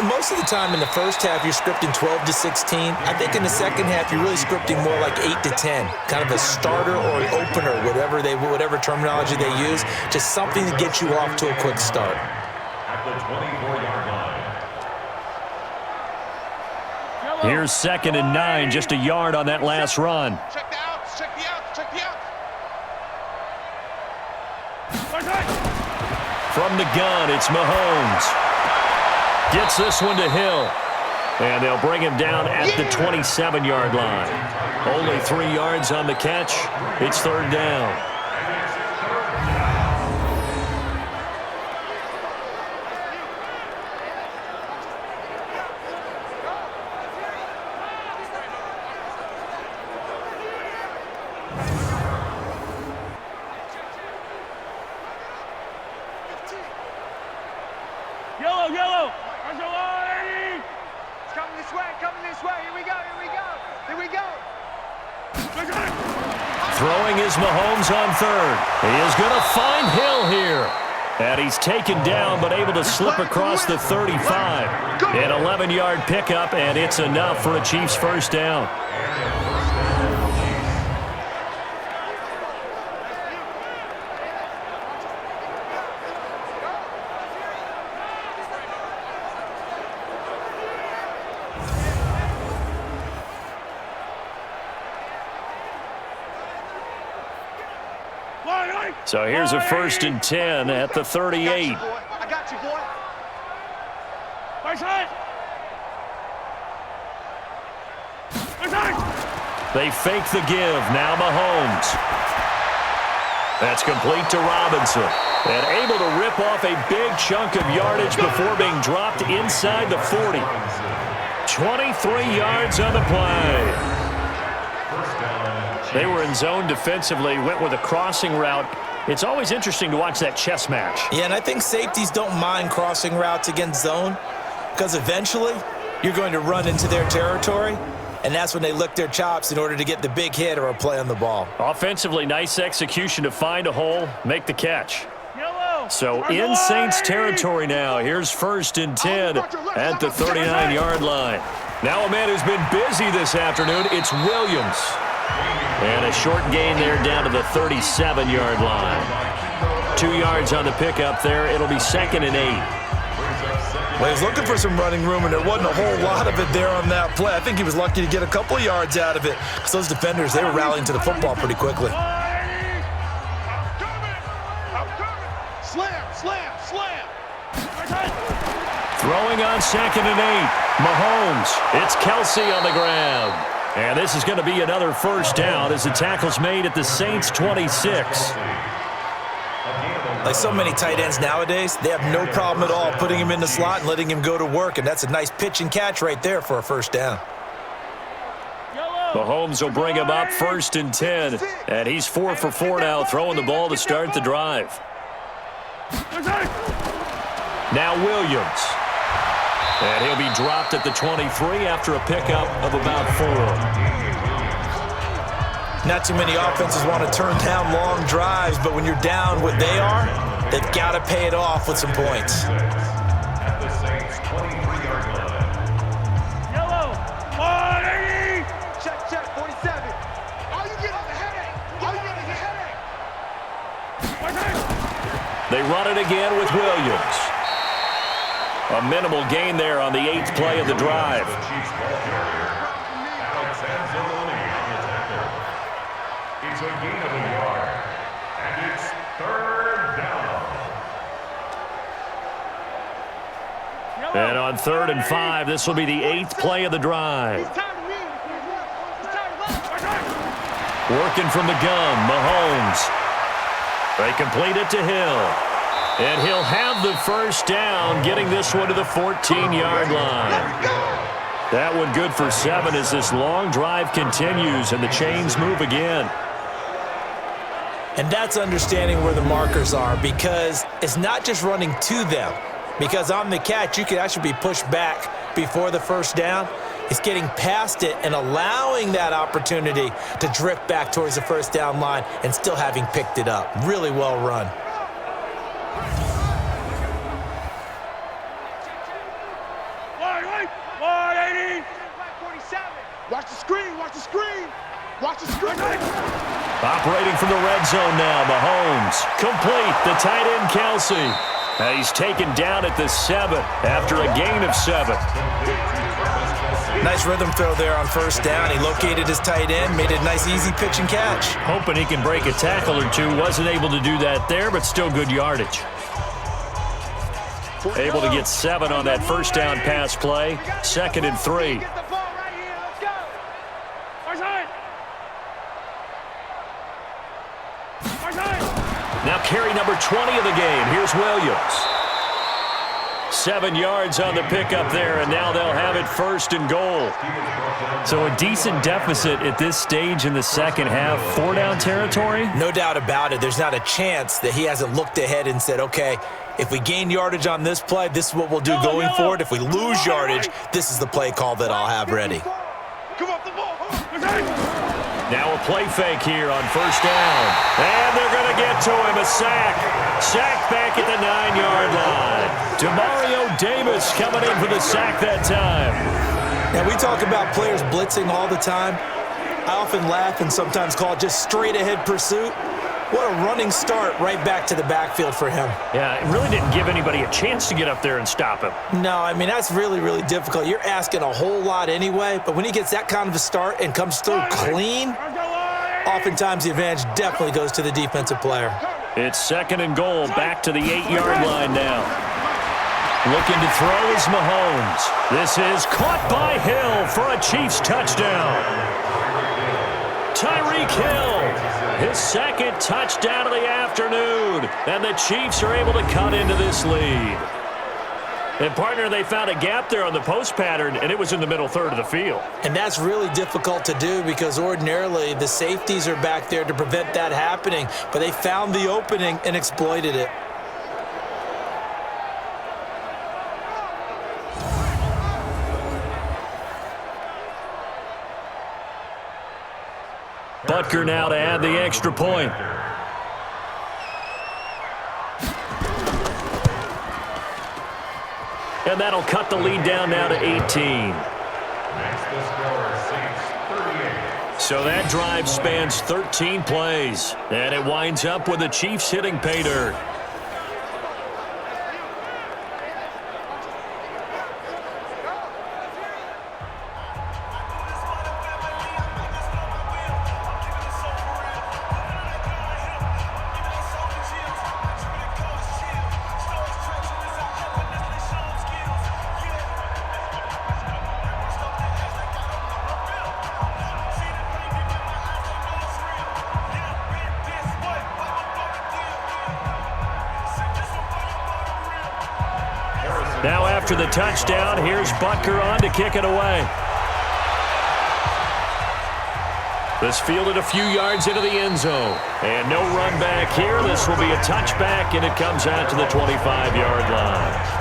[SPEAKER 4] Most of the time in the first half, you're scripting 12 to 16. I think in the second half, you're really scripting more like 8 to 10. Kind of a starter or an opener, whatever terminology they use. Just something to get you off to a quick start.
[SPEAKER 8] At the 24-yard line.
[SPEAKER 7] Here's 2nd and 9, just a yard on that last run.
[SPEAKER 6] Check the outs, check the outs, check the outs.
[SPEAKER 7] From the gun, it's Mahomes. Gets this one to Hill. And they'll bring him down at the 27-yard line. Only 3 yards on the catch. It's third down.
[SPEAKER 5] Yellow.
[SPEAKER 6] It's coming this way. Here we go.
[SPEAKER 7] Throwing is Mahomes on third. He is going to find Hill here. And he's taken down, but able to slip across the 35. An 11-yard pickup, and it's enough for a Chiefs first down. So here's a 1st and 10 at the 38.
[SPEAKER 6] I got you, boy.
[SPEAKER 7] They fake the give. Now Mahomes. That's complete to Robinson. And able to rip off a big chunk of yardage before being dropped inside the 40. 23 yards on the play. They were in zone defensively, went with a crossing route. It's always interesting to watch that chess match.
[SPEAKER 4] Yeah, and I think safeties don't mind crossing routes against zone because eventually you're going to run into their territory, and that's when they lick their chops in order to get the big hit or a play on the ball.
[SPEAKER 7] Offensively, nice execution to find a hole, make the catch. So in Saints territory now. Here's 1st and 10 at the 39-yard line. Now a man who's been busy this afternoon, it's Williams. And a short gain there down to the 37-yard line. 2 yards on the pickup there. It'll be 2nd and 8.
[SPEAKER 4] Well, he was looking for some running room, and there wasn't a whole lot of it there on that play. I think he was lucky to get a couple of yards out of it because those defenders, they were rallying to the football pretty quickly.
[SPEAKER 6] Slam.
[SPEAKER 7] Throwing on 2nd and 8. Mahomes. It's Kelsey on the ground. And this is going to be another 1st down as the tackle's made at the Saints' 26.
[SPEAKER 4] Like so many tight ends nowadays, they have no problem at all putting him in the slot and letting him go to work, and that's a nice pitch and catch right there for a 1st down.
[SPEAKER 7] Mahomes will bring him up 1st and 10, and he's 4 for 4 now, throwing the ball to start the drive. Now Williams. And he'll be dropped at the 23 after a pickup of about 4.
[SPEAKER 4] Not too many offenses want to turn down long drives, but when you're down what they are, they've got to pay it off with some points.
[SPEAKER 8] At the Saints' 23-yard line.
[SPEAKER 5] Yellow. 180.
[SPEAKER 6] Check, 47. All you get is a headache. All you get is a headache.
[SPEAKER 7] They run it again with Williams. A minimal gain there on the 8th play of the drive.
[SPEAKER 8] It's a gain of a yard, and it's 3rd down.
[SPEAKER 7] And on 3rd and 5, this will be the 8th play of the drive. Working from the gun, Mahomes. They complete it to Hill. And he'll have the 1st down, getting this one to the 14-yard line. That one good for 7 as this long drive continues and the chains move again.
[SPEAKER 4] And that's understanding where the markers are, because it's not just running to them. Because on the catch, you could actually be pushed back before the 1st down. It's getting past it and allowing that opportunity to drift back towards the 1st down line and still having picked it up. Really well run.
[SPEAKER 6] Watch the screen. Watch the screen.
[SPEAKER 7] Operating from the red zone now, Mahomes. Complete, the tight end, Kelsey. And he's taken down at the 7 after a gain of 7.
[SPEAKER 4] Nice rhythm throw there on 1st down. He located his tight end, made it a nice easy pitch and catch.
[SPEAKER 7] Hoping he can break a tackle or two. Wasn't able to do that there, but still good yardage. Able to get 7 on that 1st down pass play. 2nd and 3. Now carry number 20 of the game. Here's Williams. 7 yards on the pickup there, and now they'll have it 1st and goal. So a decent deficit at this stage in the second half. 4 down territory?
[SPEAKER 4] No doubt about it. There's not a chance that he hasn't looked ahead and said, okay, if we gain yardage on this play, this is what we'll do going forward. If we lose yardage, this is the play call that I'll have ready.
[SPEAKER 7] Now a play fake here on 1st down. And they're going to get to him. A sack. Sack back at the 9-yard line. Demario Davis coming in for the sack that time.
[SPEAKER 4] Now, we talk about players blitzing all the time. I often laugh and sometimes call it just straight-ahead pursuit. What a running start right back to the backfield for him.
[SPEAKER 7] Yeah, it really didn't give anybody a chance to get up there and stop him.
[SPEAKER 4] No, I mean, that's really, really difficult. You're asking a whole lot anyway, but when he gets that kind of a start and comes through clean, oftentimes the advantage definitely goes to the defensive player.
[SPEAKER 7] It's 2nd and goal, back to the 8-yard line now. Looking to throw is Mahomes. This is caught by Hill for a Chiefs touchdown. Tyreek Hill, his 2nd touchdown of the afternoon. And the Chiefs are able to cut into this lead. And, partner, they found a gap there on the post pattern, and it was in the middle third of the field.
[SPEAKER 4] And that's really difficult to do because ordinarily the safeties are back there to prevent that happening. But they found the opening and exploited it.
[SPEAKER 7] Butker now to add the extra point. And that'll cut the lead down now to 18. So that drive spans 13 plays. And it winds up with the Chiefs hitting pay dirt. Now after the touchdown, here's Butker on to kick it away. This fielded a few yards into the end zone. And no run back here. This will be a touchback, and it comes out to the 25-yard line.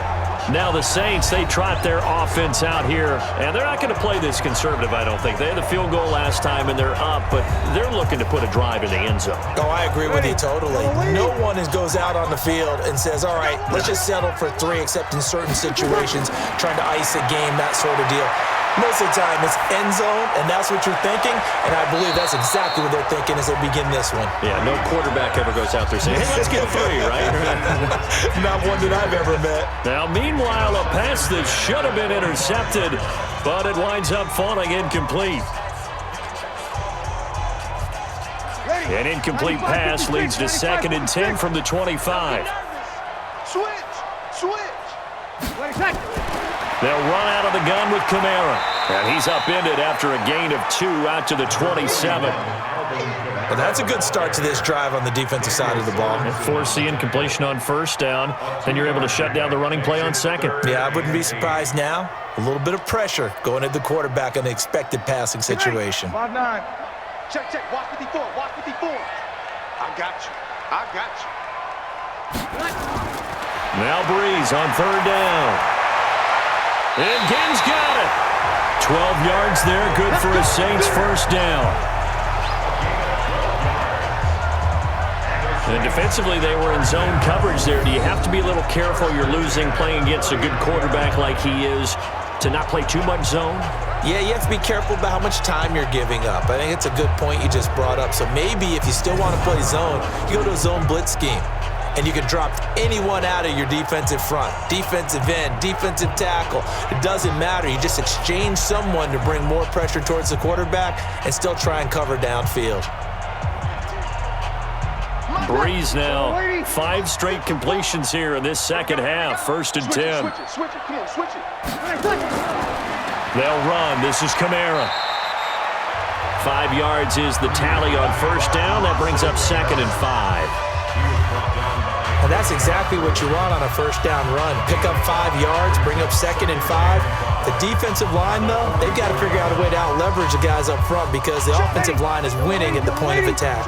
[SPEAKER 7] Now the Saints, they trot their offense out here, and they're not going to play this conservative, I don't think. They had the field goal last time, and they're up, but they're looking to put a drive in the end zone.
[SPEAKER 4] Oh, I agree with you totally. No one goes out on the field and says, all right, let's just settle for 3, except in certain situations, trying to ice a game, that sort of deal. Most of the time, it's end zone, and that's what you're thinking, and I believe that's exactly what they're thinking as they begin this one.
[SPEAKER 3] Yeah, no quarterback ever goes out there saying, hey, let's get 3, right?
[SPEAKER 4] Not one that I've ever met.
[SPEAKER 7] Now, meanwhile, a pass that should have been intercepted, but it winds up falling incomplete. An incomplete pass leads to 2nd and 10 from the 25.
[SPEAKER 6] Switch. Wait a second.
[SPEAKER 7] They'll run out of the gun with Kamara. And he's upended after a gain of 2 out to the 27.
[SPEAKER 4] Well, that's a good start to this drive on the defensive side of the ball.
[SPEAKER 7] And force the incompletion on 1st down. Then you're able to shut down the running play on 2nd.
[SPEAKER 4] Yeah, I wouldn't be surprised now. A little bit of pressure going at the quarterback in the expected passing situation.
[SPEAKER 6] 5-9. Check. Watch 54. I got you.
[SPEAKER 7] Now Breeze on 3rd down. And Ginn's got it. 12 yards there, good for a Saints 1st down. And defensively, they were in zone coverage there. Do you have to be a little careful? You're losing, playing against a good quarterback like he is, to not play too much zone?
[SPEAKER 4] Yeah, you have to be careful about how much time you're giving up. I think it's a good point you just brought up. So maybe if you still want to play zone, you go to a zone blitz scheme. And you can drop anyone out of your defensive front, defensive end, defensive tackle. It doesn't matter. You just exchange someone to bring more pressure towards the quarterback and still try and cover downfield.
[SPEAKER 7] Breeze now, 5 straight completions here in this second half. 1st and 10.
[SPEAKER 6] Switch it.
[SPEAKER 7] They'll run. This is Kamara. 5 yards is the tally on 1st down. That brings up 2nd and 5.
[SPEAKER 4] And that's exactly what you want on a 1st down run. Pick up 5 yards, bring up 2nd and 5. The defensive line, though, they've got to figure out a way to out-leverage the guys up front because the offensive line is winning at the point of attack.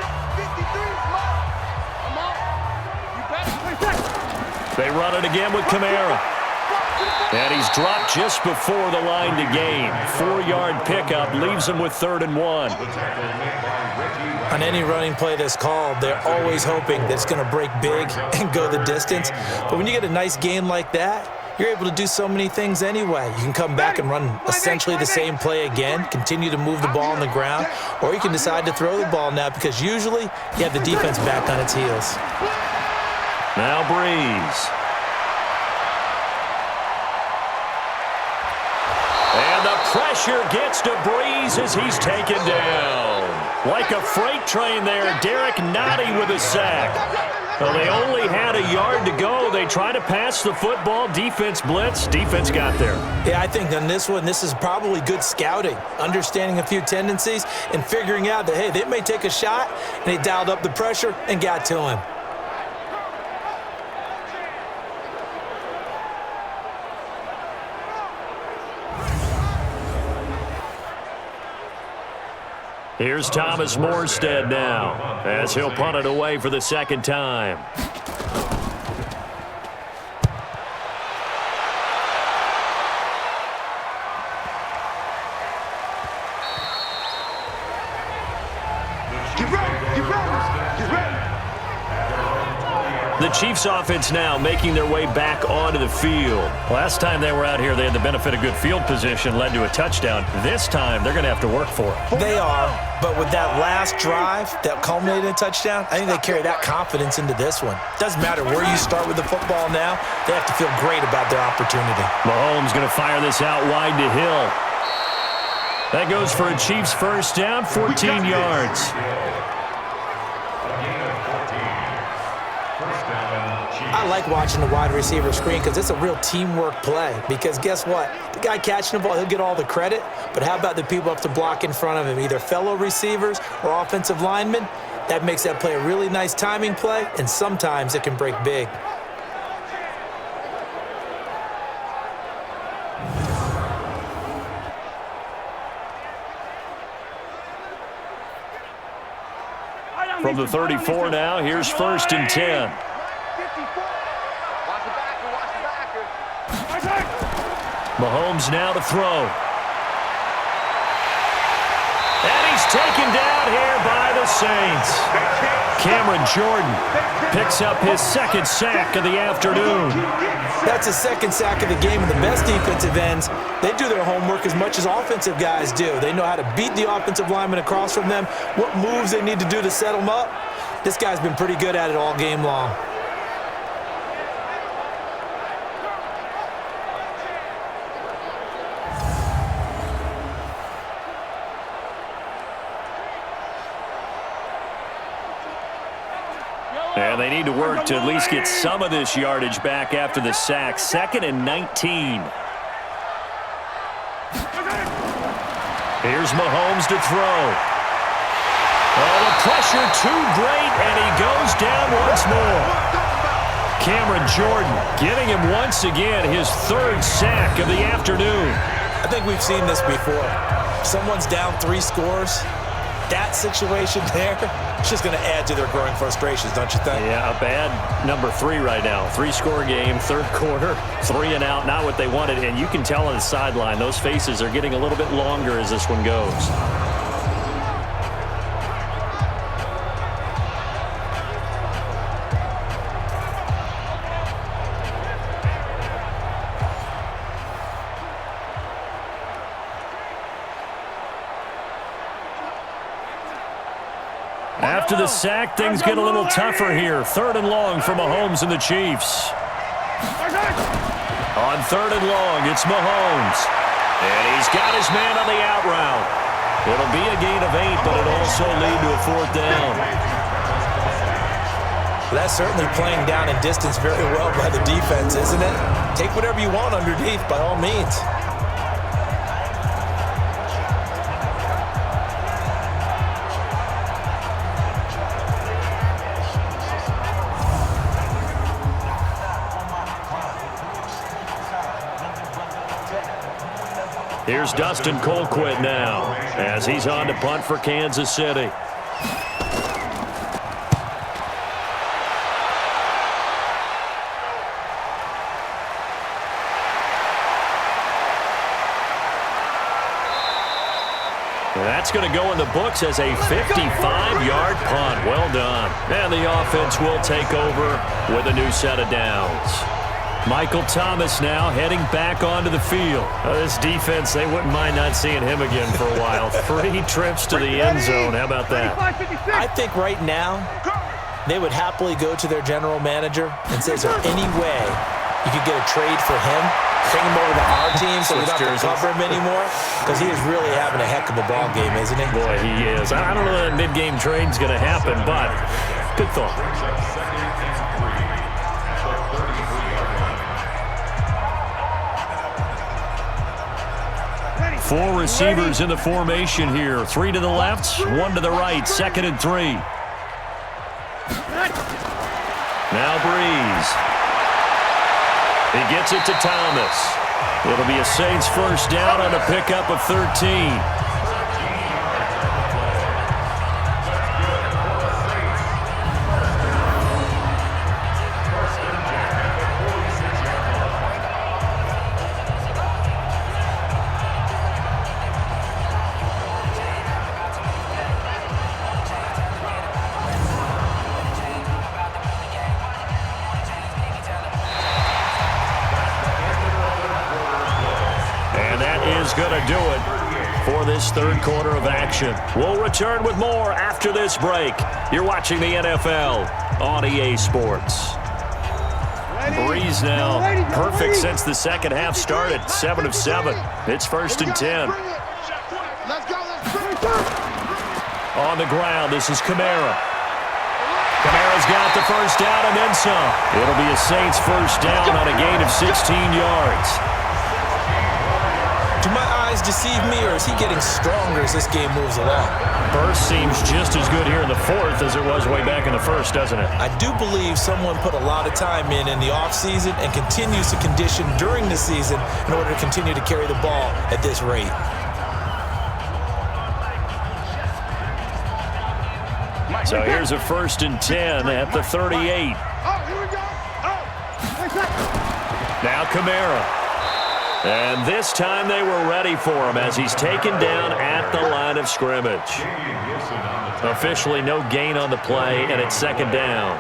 [SPEAKER 7] They run it again with Kamara. And he's dropped just before the line to gain. 4-yard pickup leaves him with 3rd and 1.
[SPEAKER 4] On any running play that's called, they're always hoping that it's going to break big and go the distance. But when you get a nice gain like that, you're able to do so many things anyway. You can come back and run essentially the same play again, continue to move the ball on the ground, or you can decide to throw the ball now because usually you have the defense back on its heels.
[SPEAKER 7] Now Breeze. And the pressure gets to Breeze as he's taken down. Like a freight train there, Derek Nottie with a sack.
[SPEAKER 3] Well, they only had a yard to go. They tried to pass the football. Defense blitz. Defense got there.
[SPEAKER 4] Yeah, I think on this one, this is probably good scouting, understanding a few tendencies, and figuring out that, hey, they may take a shot, and they dialed up the pressure and got to him.
[SPEAKER 3] Here's Thomas Morstead now, as he'll punt it away for the second time.
[SPEAKER 6] Get ready, get ready, get ready.
[SPEAKER 3] The Chiefs offense now making their way back onto the field.
[SPEAKER 7] Last time they were out here, they had the benefit of good field position, led to a touchdown. This time, they're going to have to work for it.
[SPEAKER 4] They are, but with that last drive that culminated in a touchdown, I think they carry that confidence into this one. Doesn't matter where you start with the football now, they have to feel great about their opportunity.
[SPEAKER 3] Mahomes going to fire this out wide to Hill. That goes for a Chiefs first down, 14 yards.
[SPEAKER 4] I like watching the wide receiver screen because it's a real teamwork play. Because guess what? The guy catching the ball, he'll get all the credit. But how about the people up to block in front of him, either fellow receivers or offensive linemen? That makes that play a really nice timing play, and sometimes it can break big.
[SPEAKER 3] From the 34 now, here's 1st and 10. Mahomes now to throw. And he's taken down here by the Saints. Cameron Jordan picks up his second sack of the afternoon.
[SPEAKER 4] That's his second sack of the game, and the best defensive ends, they do their homework as much as offensive guys do. They know how to beat the offensive lineman across from them, what moves they need to do to set them up. This guy's been pretty good at it all game long.
[SPEAKER 3] And they need to work to at least get some of this yardage back after the sack. 2nd and 19. Here's Mahomes to throw. Oh, the pressure too great, and he goes down once more. Cameron Jordan getting him once again, his 3rd sack of the afternoon.
[SPEAKER 4] I think we've seen this before. Someone's down 3 scores. That situation there, it's just going to add to their growing frustrations, don't you think?
[SPEAKER 3] Yeah, a bad number 3 right now. 3-score game, 3rd quarter, 3 and out, not what they wanted. And you can tell on the sideline, those faces are getting a little bit longer as this one goes. After the sack, things get a little tougher here. 3rd and long for Mahomes and the Chiefs. On 3rd and long, it's Mahomes. And he's got his man on the out route. It'll be a gain of 8, but it'll also lead to a 4th down.
[SPEAKER 4] That's certainly playing down in distance very well by the defense, isn't it? Take whatever you want underneath, by all means.
[SPEAKER 3] Here's Dustin Colquitt now, as he's on to punt for Kansas City. That's going to go in the books as a 55-yard punt. Well done. And the offense will take over with a new set of downs. Michael Thomas now heading back onto the field. This defense, they wouldn't mind not seeing him again for a while. 3 trips to the end zone. How about that?
[SPEAKER 4] I think right now they would happily go to their general manager and say, is there any way you could get a trade for him? Bring him over to our team so we don't have to cover him anymore? Because he is really having a heck of a ball game, isn't he?
[SPEAKER 3] Boy, he is. I don't know that mid-game trade's going to happen, but good thought.
[SPEAKER 7] 4 receivers in the formation here. 3 to the left, 1 to the right. 2nd and 3. Now Breeze. He gets it to Thomas. It'll be a Saints first down on a pickup of 13. Going to do it for this third quarter of action. We'll return with more after this break. You're watching the NFL on EA Sports. Breeze now perfect since the second half started. 7 of 7. It's 1st and 10. On the ground, this is Kamara. Kamara's got the first down and then some. It'll be a Saints first down on a gain of 16 yards.
[SPEAKER 4] Do my eyes deceive me, or is he getting stronger as this game moves along?
[SPEAKER 7] Burst seems just as good here in the 4th as it was way back in the 1st, doesn't it?
[SPEAKER 4] I do believe someone put a lot of time in the offseason and continues to condition during the season in order to continue to carry the ball at this rate.
[SPEAKER 7] So here's a 1st and 10 at the 38.
[SPEAKER 6] Oh, here we go.
[SPEAKER 7] Now Kamara. And this time they were ready for him as he's taken down at the line of scrimmage. Officially no gain on the play, and it's 2nd down.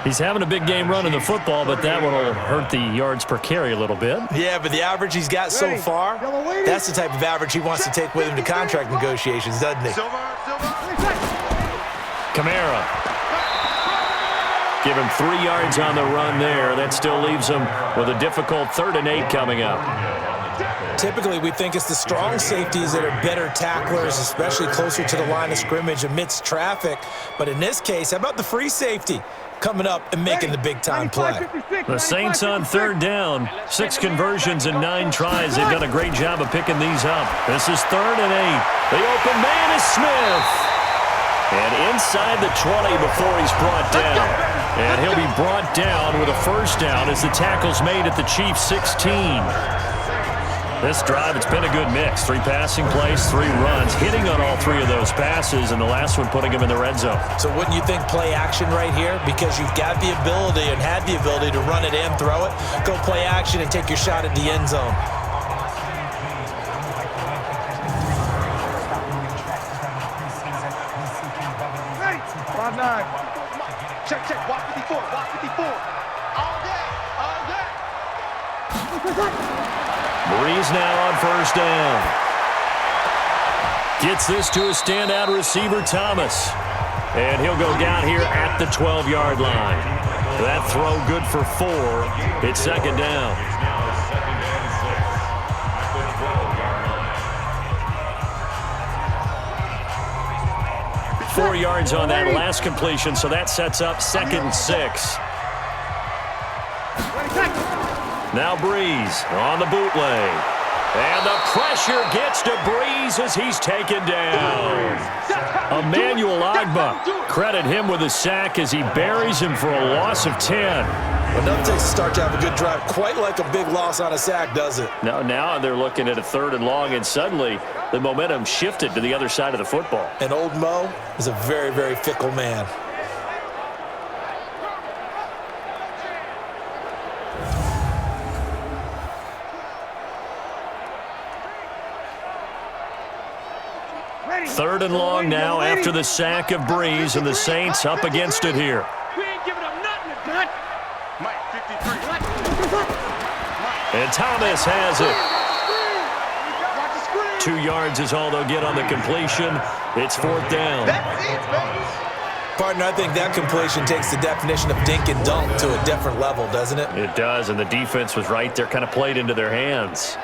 [SPEAKER 7] He's having a big game running the football, but that one will hurt the yards per carry a little bit.
[SPEAKER 4] Yeah, but the average he's got so far, that's the type of average he wants to take with him to contract negotiations, doesn't he?
[SPEAKER 7] Kamara. Give him 3 yards on the run there. That still leaves him with a difficult 3rd and 8 coming up.
[SPEAKER 4] Typically, we think it's the strong safeties that are better tacklers, especially closer to the line of scrimmage amidst traffic. But in this case, how about the free safety coming up and making the big-time play?
[SPEAKER 7] The Saints on 3rd down. 6 conversions and 9 tries. They've done a great job of picking these up. This is 3rd and 8. The open man is Smith. And inside the 20 before he's brought down. And he'll be brought down with a first down as the tackle's made at the Chiefs' 16. This drive, it's been a good mix. 3 passing plays, 3 runs, hitting on all 3 of those passes, and the last one putting him in the red zone.
[SPEAKER 4] So wouldn't you think play action right here? Because you've got the ability and had the ability to run it and throw it. Go play action and take your shot at the end zone.
[SPEAKER 5] Check, block 54, block 54. All day.
[SPEAKER 7] Breeze now on first down. Gets this to a standout receiver, Thomas. And he'll go down here at the 12-yard line. That throw good for 4. It's 2nd down. 4 yards on that last completion, so that sets up 2nd and 6. Now Breeze on the bootleg. And the pressure gets to Breeze as he's taken down. Emmanuel Ogbah, credit him with a sack as he buries him for a loss of 10.
[SPEAKER 4] Well, nothing takes a start to have a good drive quite like a big loss on a sack, does it?
[SPEAKER 7] Now they're looking at a 3rd and long, and suddenly the momentum shifted to the other side of the football.
[SPEAKER 4] And old Mo is a very, very fickle man.
[SPEAKER 7] Third and long now after the sack of Breeze, and the Saints up against it here.
[SPEAKER 5] We ain't giving up nothing, Dutch. Mike, 53.
[SPEAKER 7] And Thomas has it. 2 yards is all they'll get on the completion. It's 4th down.
[SPEAKER 4] Partner, I think that completion takes the definition of dink and dunk to a different level, doesn't it?
[SPEAKER 7] It does, and the defense was right there, kind of played into their hands.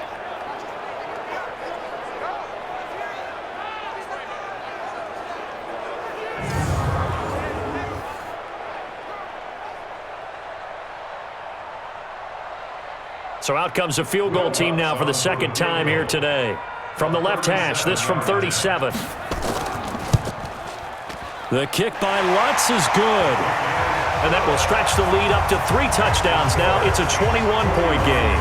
[SPEAKER 3] So out comes the field goal team now for the second time here today. From the left hash, this from 37. The kick by Lutz is good. And that will stretch the lead up to 3 touchdowns now. It's a 21-point game.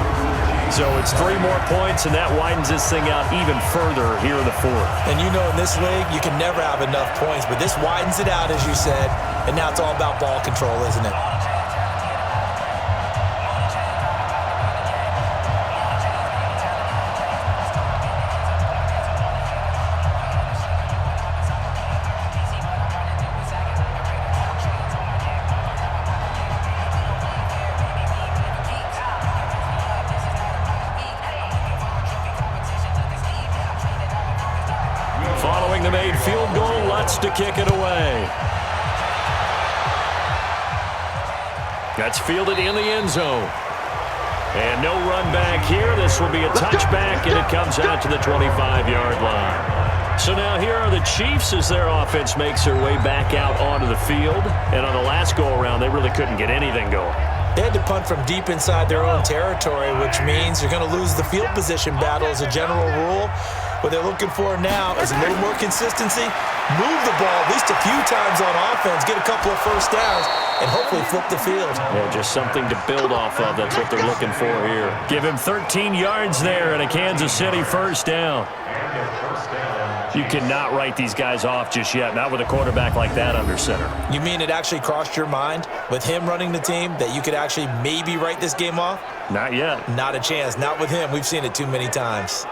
[SPEAKER 3] So it's 3 more points, and that widens this thing out even further here in the fourth.
[SPEAKER 4] And you know in this league, you can never have enough points, but this widens it out, as you said, and now it's all about ball control, isn't it?
[SPEAKER 3] Following the made field goal, Lutz to kick it away. That's fielded in the end zone. And no run back here. This will be a touchback, and it comes out to the 25-yard line. So now here are the Chiefs as their offense makes their way back out onto the field. And on the last go-around, they really couldn't get anything going.
[SPEAKER 4] They had to punt from deep inside their own territory, which means you're going to lose the field position battle as a general rule. What they're looking for now is a little more consistency, move the ball at least a few times on offense, get a couple of first downs, and hopefully flip the field.
[SPEAKER 3] Yeah, just something to build off of. That's what they're looking for here.
[SPEAKER 7] Give him 13 yards there and a Kansas City first down.
[SPEAKER 3] You cannot write these guys off just yet, not with a quarterback like that under center.
[SPEAKER 4] You mean it actually crossed your mind with him running the team that you could actually maybe write this game off?
[SPEAKER 3] Not yet.
[SPEAKER 4] Not a chance. Not with him. We've seen it too many times.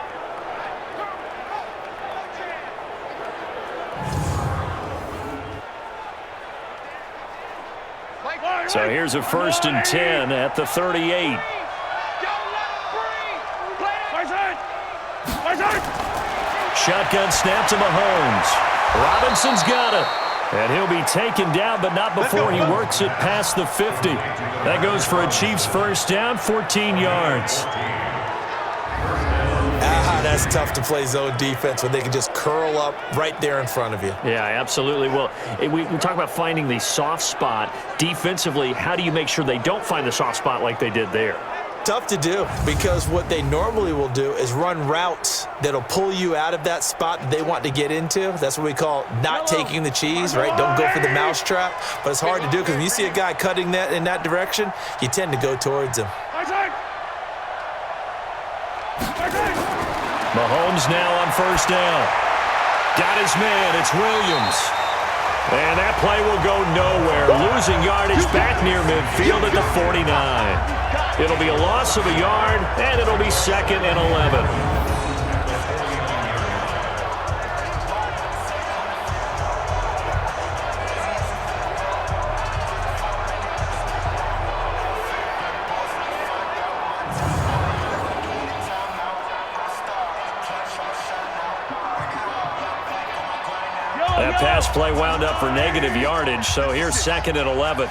[SPEAKER 3] So here's a 1st and 10 at the 38.
[SPEAKER 7] Shotgun snap to Mahomes.
[SPEAKER 3] Robinson's got it. And he'll be taken down, but not before he works it past the 50.
[SPEAKER 7] That goes for a Chiefs first down, 14 yards.
[SPEAKER 4] That's tough to play zone defense when they can just curl up right there in front of you.
[SPEAKER 3] Yeah, absolutely. Well, we talk about finding the soft spot. Defensively, how do you make sure they don't find the soft spot like they did there?
[SPEAKER 4] Tough to do because what they normally will do is run routes that'll pull you out of that spot that they want to get into. That's what we call not taking the cheese, right? Don't go for the mousetrap. But it's hard to do because when you see a guy cutting that in that direction, you tend to go towards him.
[SPEAKER 7] Mahomes now on first down.
[SPEAKER 3] Got his man. It's Williams. And that play will go nowhere. Losing yardage back near midfield at the 49. It'll be a loss of a yard, and it'll be 2nd and 11. That pass play wound up for negative yardage, so here's 2nd and 11.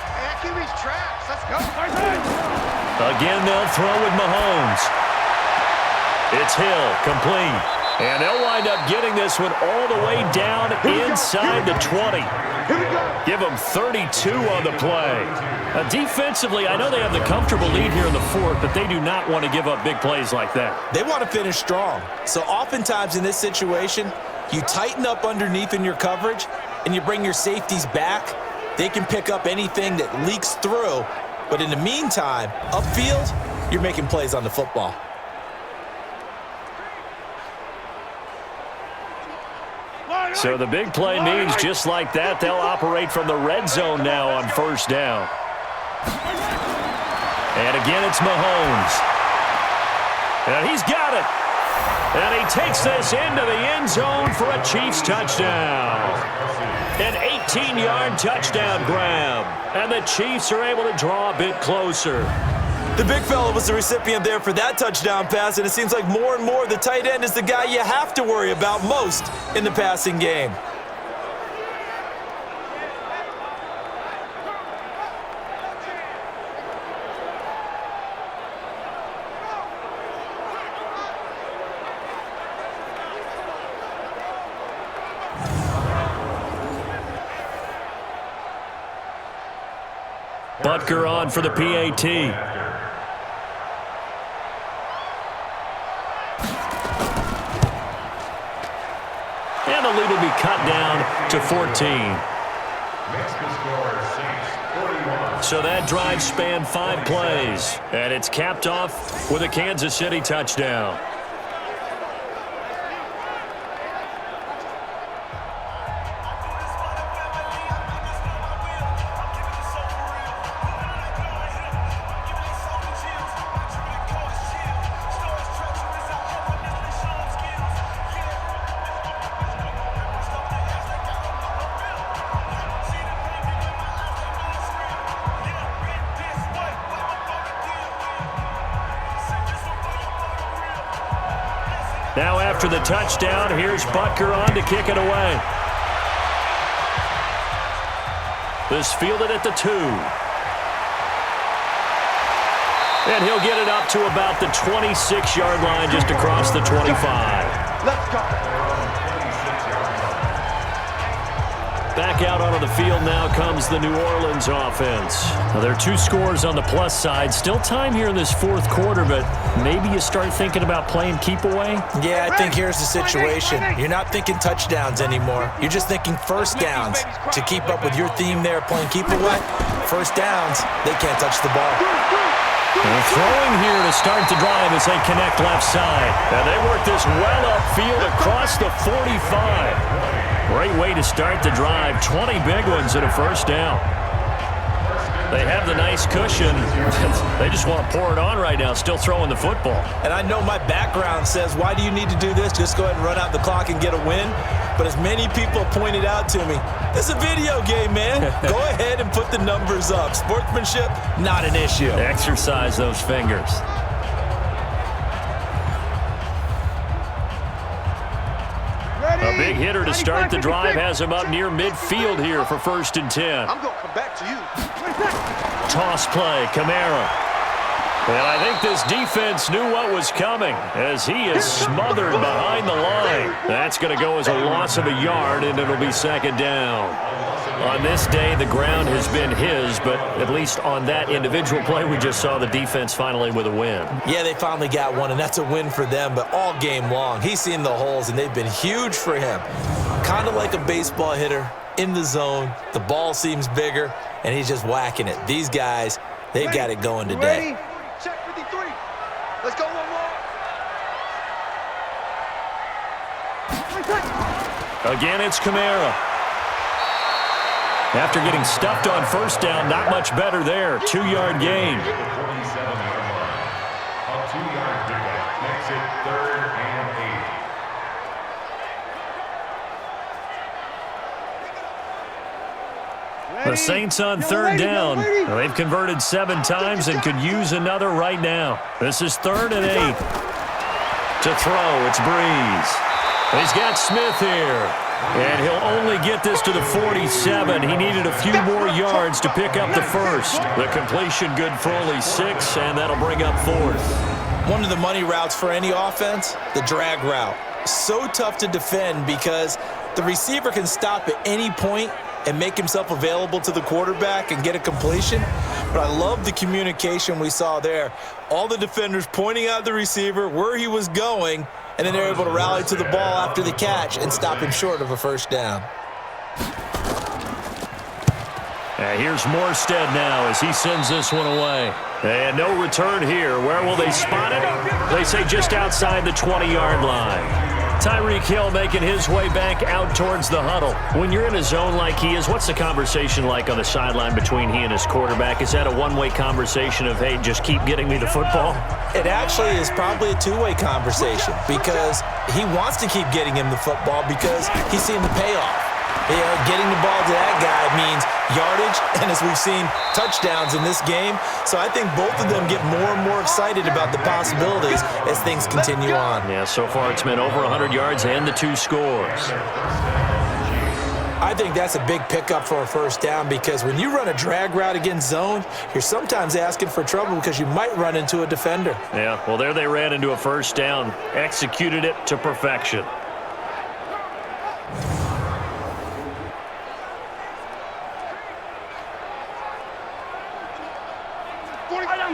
[SPEAKER 7] Again, they'll throw with Mahomes.
[SPEAKER 3] It's Hill, complete. And they'll wind up getting this one all the way down inside the 20. Give them 32 on the play. Defensively, I know they have the comfortable lead here in the fourth, but they do not want to give up big plays like that.
[SPEAKER 4] They want to finish strong. So oftentimes in this situation, you tighten up underneath in your coverage, and you bring your safeties back. They can pick up anything that leaks through. But in the meantime, upfield, you're making plays on the football.
[SPEAKER 3] So the big play means just like that, they'll operate from the red zone now on first down. And again, it's Mahomes. And he's got it. And he takes this into the end zone for a Chiefs touchdown. An 18-yard touchdown grab. And the Chiefs are able to draw a bit closer.
[SPEAKER 4] The big fella was the recipient there for that touchdown pass, and it seems like more and more the tight end is the guy you have to worry about most in the passing game.
[SPEAKER 7] Butker on for the PAT.
[SPEAKER 3] and the lead will be cut down to 14.
[SPEAKER 8] Makes the score Saints 41.
[SPEAKER 3] So that drive spanned 5 plays, and it's capped off with a Kansas City touchdown. Now after the touchdown, here's Butker on to kick it away. This fielded at the 2. And he'll get it up to about the 26-yard line just across the 25.
[SPEAKER 6] Let's go.
[SPEAKER 3] Back out onto the field now comes the New Orleans offense. Now, there are 2 scores on the plus side. Still time here in this 4th quarter, but maybe you start thinking about playing keep away?
[SPEAKER 4] Yeah, I think here's the situation. You're not thinking touchdowns anymore. You're just thinking first downs. To keep up with your theme there, playing keep away, first downs, they can't touch the ball.
[SPEAKER 3] And throwing here to start the drive as they connect left side. And they work this well upfield across the 45. Great way to start the drive. 20 big ones and a first down. They have the nice cushion. They just want to pour it on right now, still throwing the football.
[SPEAKER 4] And I know my background says, why do you need to do this? Just go ahead and run out the clock and get a win. But as many people pointed out to me, this is a video game, man. Go ahead and put the numbers up. Sportsmanship, not an issue.
[SPEAKER 3] Exercise those fingers. A big hitter to start the drive has him up near midfield here for 1st and 10.
[SPEAKER 6] I'm going to come back to you.
[SPEAKER 3] Toss play, Kamara. And I think this defense knew what was coming as he is smothered behind the line. That's going to go as a loss of a yard, and it'll be 2nd down. On this day, the ground has been his, but at least on that individual play, we just saw the defense finally with a win.
[SPEAKER 4] Yeah, they finally got one, and that's a win for them, but all game long, he's seen the holes, and they've been huge for him. Kind of like a baseball hitter in the zone. The ball seems bigger, and he's just whacking it. These guys, they've got it going today.
[SPEAKER 6] Ready? Check 53. Let's go one more.
[SPEAKER 3] Again, it's Kamara. After getting stuffed on first down, not much better there. 2-yard gain.
[SPEAKER 8] A 2-yard pickup makes it 3rd and 8.
[SPEAKER 3] The Saints on 3rd down. They've converted 7 times and could use another right now. This is 3rd and 8. To throw, it's Breeze. He's got Smith here. And he'll only get this to the 47. He needed a few more yards to pick up the first. The completion good for only 6, and that'll bring up 4th.
[SPEAKER 4] One of the money routes for any offense, the drag route. So tough to defend because the receiver can stop at any point and make himself available to the quarterback and get a completion. But I love the communication we saw there. All the defenders pointing out the receiver, where he was going, and then they're able to rally to the ball after the catch and stop him short of a first down.
[SPEAKER 3] And here's Morstead now as he sends this one away. And no return here. Where will they spot it? They say just outside the 20-yard line. Tyreek Hill making his way back out towards the huddle. When you're in a zone like he is, what's the conversation like on the sideline between he and his quarterback? Is that a one-way conversation of, hey, just keep getting me the football?
[SPEAKER 4] It actually is probably a two-way conversation because he wants to keep getting him the football because he's seeing the payoff. You know, getting the ball to that guy means yardage, and as we've seen, touchdowns in this game. So I think both of them get more and more excited about the possibilities as things continue on.
[SPEAKER 3] Yeah, so far it's been over 100 yards and the 2 scores.
[SPEAKER 4] I think that's a big pickup for a first down because when you run a drag route against zone, you're sometimes asking for trouble because you might run into a defender.
[SPEAKER 3] Yeah, well, there they ran into a first down, executed it to perfection.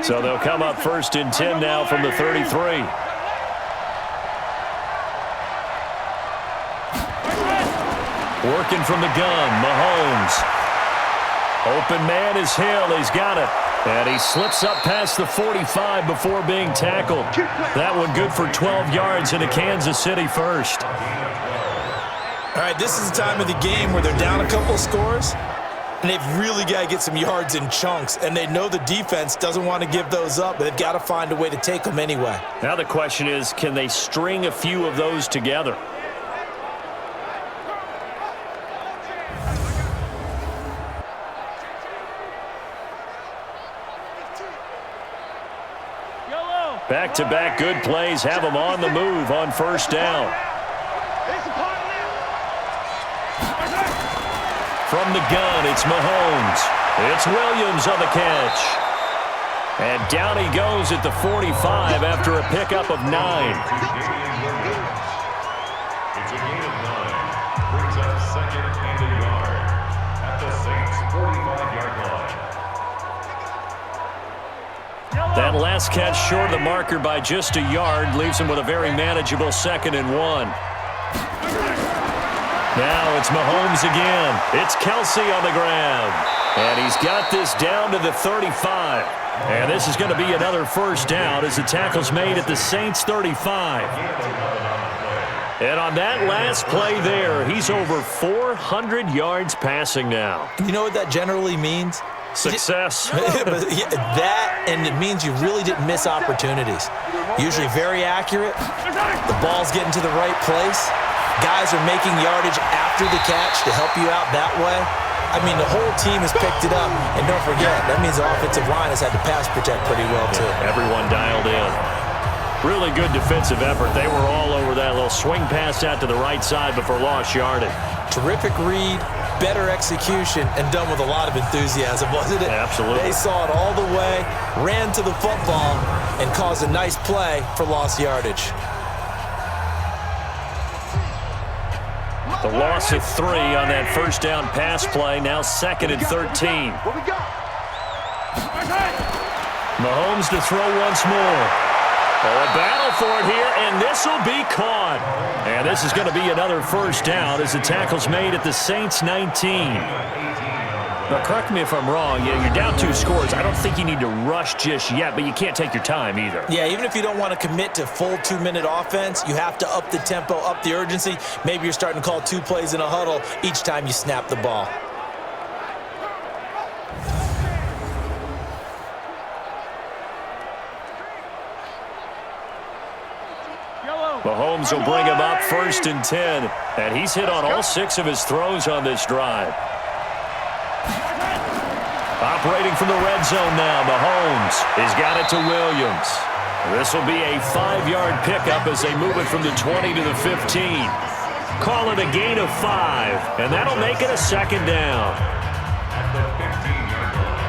[SPEAKER 3] So they'll come up 1st and 10 now from the 33.
[SPEAKER 7] Working from the gun, Mahomes. Open man is Hill. He's got it. And he slips up past the 45 before being tackled. That one good for 12 yards into Kansas City first.
[SPEAKER 4] All right, this is the time of the game where they're down a couple of scores, and they've really got to get some yards in chunks, and they know the defense doesn't want to give those up, but they've got to find a way to take them anyway.
[SPEAKER 7] Now the question is, can they string a few of those together? Back-to-back good plays have them on the move on first down. From the gun, it's Mahomes. It's Williams on the catch. And down he goes at the 45 after a pickup of 9.
[SPEAKER 8] It's a gain of 9. Brings up second and a yard at the Saints' 45-yard line.
[SPEAKER 7] That last catch short of the marker by just a yard leaves him with a very manageable 2nd and 1. Now it's Mahomes again. It's Kelsey on the ground. And he's got this down to the 35. And this is going to be another first down as the tackle's made at the Saints' 35. And on that last play there, he's over 400 yards passing now.
[SPEAKER 4] You know what that generally means?
[SPEAKER 7] Success.
[SPEAKER 4] That, and it means you really didn't miss opportunities. Usually very accurate. The ball's getting to the right place. Guys are making yardage after the catch to help you out that way. I mean, the whole team has picked it up. And don't forget, that means the offensive line has had to pass protect pretty well, too.
[SPEAKER 7] Everyone dialed in. Really good defensive effort. They were all over that little swing pass out to the right side before lost yardage. Terrific read, better execution, and done with a lot of enthusiasm, wasn't it?
[SPEAKER 3] Absolutely.
[SPEAKER 7] They saw it all the way, ran to the football, and caused a nice play for lost yardage. The loss of 3 on that first down pass play, now 2nd and 13.
[SPEAKER 6] What we got?
[SPEAKER 7] Mahomes to throw once more. Oh, a battle for it here, and this will be caught. And this is going to be another first down as the tackle's made at the Saints' 19. Now, correct me if I'm wrong. You're down 2 scores. I don't think you need to rush just yet, but you can't take your time either.
[SPEAKER 4] Yeah, even if you don't want to commit to full 2-minute offense, you have to up the tempo, up the urgency. Maybe you're starting to call 2 plays in a huddle each time you snap the ball.
[SPEAKER 7] Mahomes will bring him up 1st and 10, and he's hit on all 6 of his throws on this drive. Operating from the red zone now, Mahomes. He's got it to Williams. This will be a 5-yard pickup as they move it from the 20 to the 15. Call it a gain of 5, and that'll make it a 2nd down.
[SPEAKER 8] At the 15-yard line.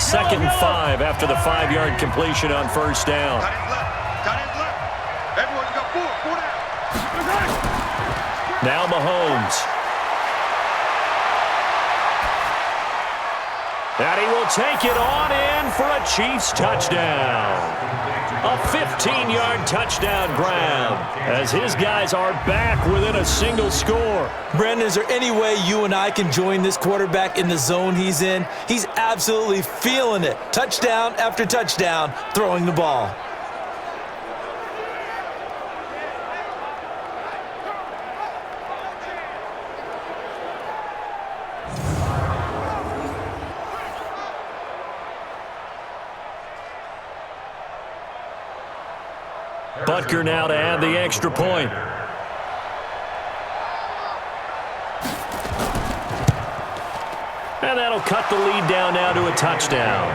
[SPEAKER 7] 2nd and 5 after the 5-yard completion on first down.
[SPEAKER 6] Tight end left. Tight end left. Everyone, you got 4 down.
[SPEAKER 7] Now Mahomes. And he will take it on in for a Chiefs touchdown. A 15-yard touchdown grab as his guys are back within a single score.
[SPEAKER 4] Brandon, is there any way you and I can join this quarterback in the zone he's in? He's absolutely feeling it. Touchdown after touchdown, throwing the ball.
[SPEAKER 7] Butker now to add the extra point. And that'll cut the lead down now to a touchdown.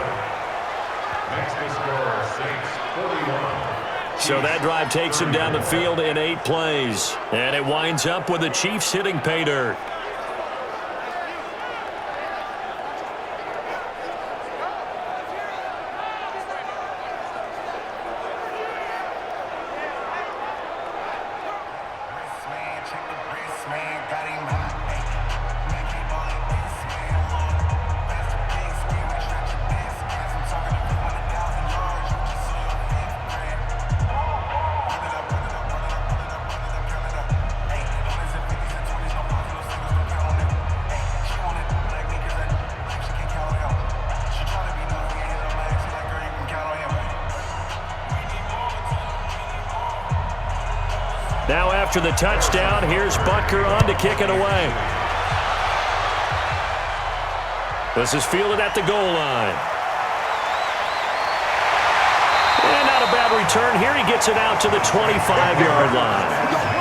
[SPEAKER 8] Makes the score Saints 41.
[SPEAKER 7] So that drive takes him down the field in 8 plays. And it winds up with the Chiefs hitting pay dirt. Now after the touchdown, here's Butker on to kick it away. This is fielded at the goal line. And not a bad return here. He gets it out to the 25-yard line.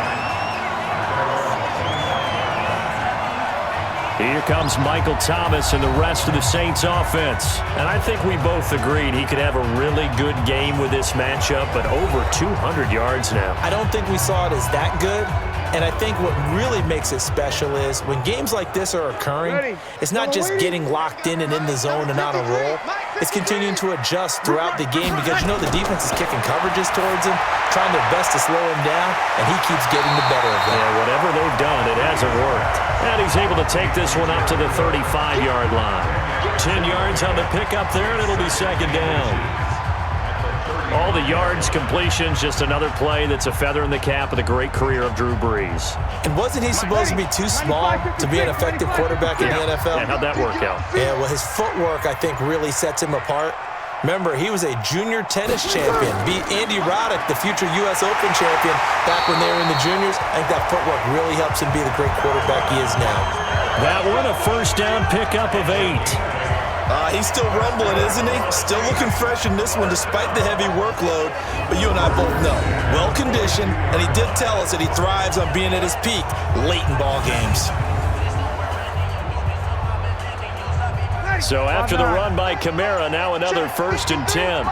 [SPEAKER 7] Here comes Michael Thomas and the rest of the Saints offense. And I think we both agreed he could have a really good game with this matchup, but over 200 yards now.
[SPEAKER 4] I don't think we saw it as that good. And I think what really makes it special is when games like this are occurring, it's not just getting locked in and in the zone and on a roll. It's continuing to adjust throughout the game because you know the defense is kicking coverages towards him, trying their best to slow him down, and he keeps getting the better of them.
[SPEAKER 7] Yeah, whatever they've done, it hasn't worked. And he's able to take this one up to the 35-yard line. 10 yards on the pickup there, and it'll be second down. All the yards, completions, just another play that's a feather in the cap of the great career of Drew Brees.
[SPEAKER 4] And wasn't he supposed to be too small to be an effective quarterback in the NFL?
[SPEAKER 7] Yeah, how'd that work out?
[SPEAKER 4] Yeah, well, his footwork, I think, really sets him apart. Remember, he was a junior tennis champion, beat Andy Roddick, the future U.S. Open champion, back when they were in the juniors. I think that footwork really helps him be the great quarterback he is now.
[SPEAKER 7] That one, a first down pickup of 8.
[SPEAKER 4] He's still rumbling, isn't he? Still looking fresh in this one despite the heavy workload. But you and I both know, well-conditioned, and he did tell us that he thrives on being at his peak late in ball games.
[SPEAKER 7] So after the run by Kamara, now another first and 10.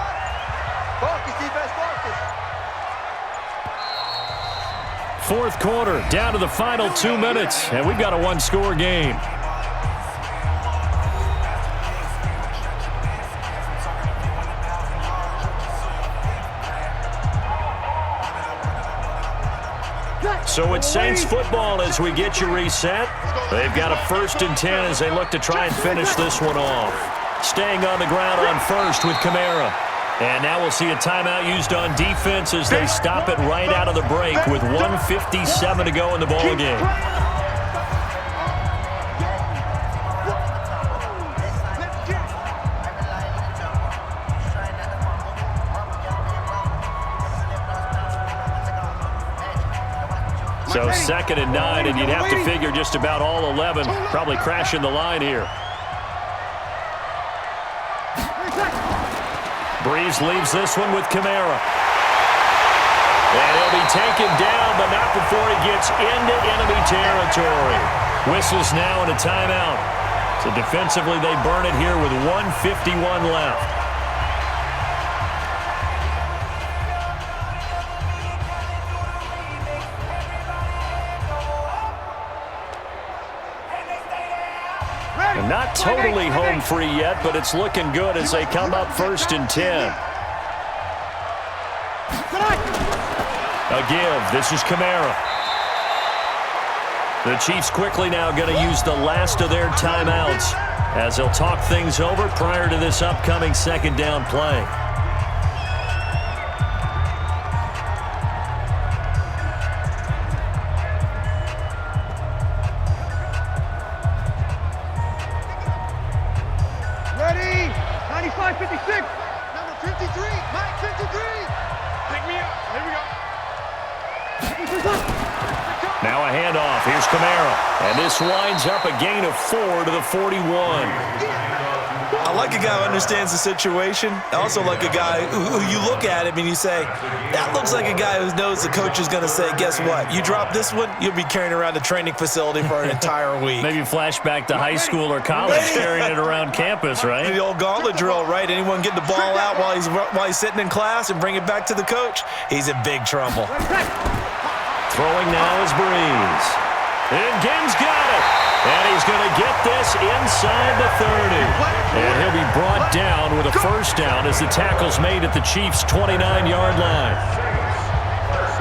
[SPEAKER 7] Fourth quarter, down to the final 2 minutes, and we've got a one-score game. So it's Saints football as we get you reset. They've got a first and 10 as they look to try and finish this one off. Staying on the ground on first with Kamara. And now we'll see a timeout used on defense as they stop it right out of the break with 1:57 to go in the ball game. So second and 9, and you'd have to figure just about all 11 probably crashing the line here. Brees leaves this one with Kamara. And he'll be taken down, but not before he gets into enemy territory. Whistles now and a timeout. So defensively, they burn it here with 1:51 left. And not totally home free yet, but it's looking good as they come up first and 10. A give. This is Kamara. The Chiefs quickly now going to use the last of their timeouts as they'll talk things over prior to this upcoming second down play.
[SPEAKER 5] Ready? 95-56. Number 53. Mike 53. Pick me up. Here we go.
[SPEAKER 7] Now a handoff. Here's Kamara. And this winds up a gain of 4 to the 41.
[SPEAKER 4] I like a guy who understands the situation. I also like a guy who you look at him and you say, that looks like a guy who knows the coach is going to say, guess what? You drop this one, you'll be carrying around the training facility for an entire week.
[SPEAKER 7] Maybe flashback to high school or college, carrying it around campus, right?
[SPEAKER 4] The old gauntlet drill, right? Anyone get the ball out while he's sitting in class and bring it back to the coach? He's in big trouble.
[SPEAKER 7] Throwing now is Brees. And Gibbs got it. And he's going to get this inside the 30. And he'll be brought down with a first down as the tackle's made at the Chiefs' 29-yard line.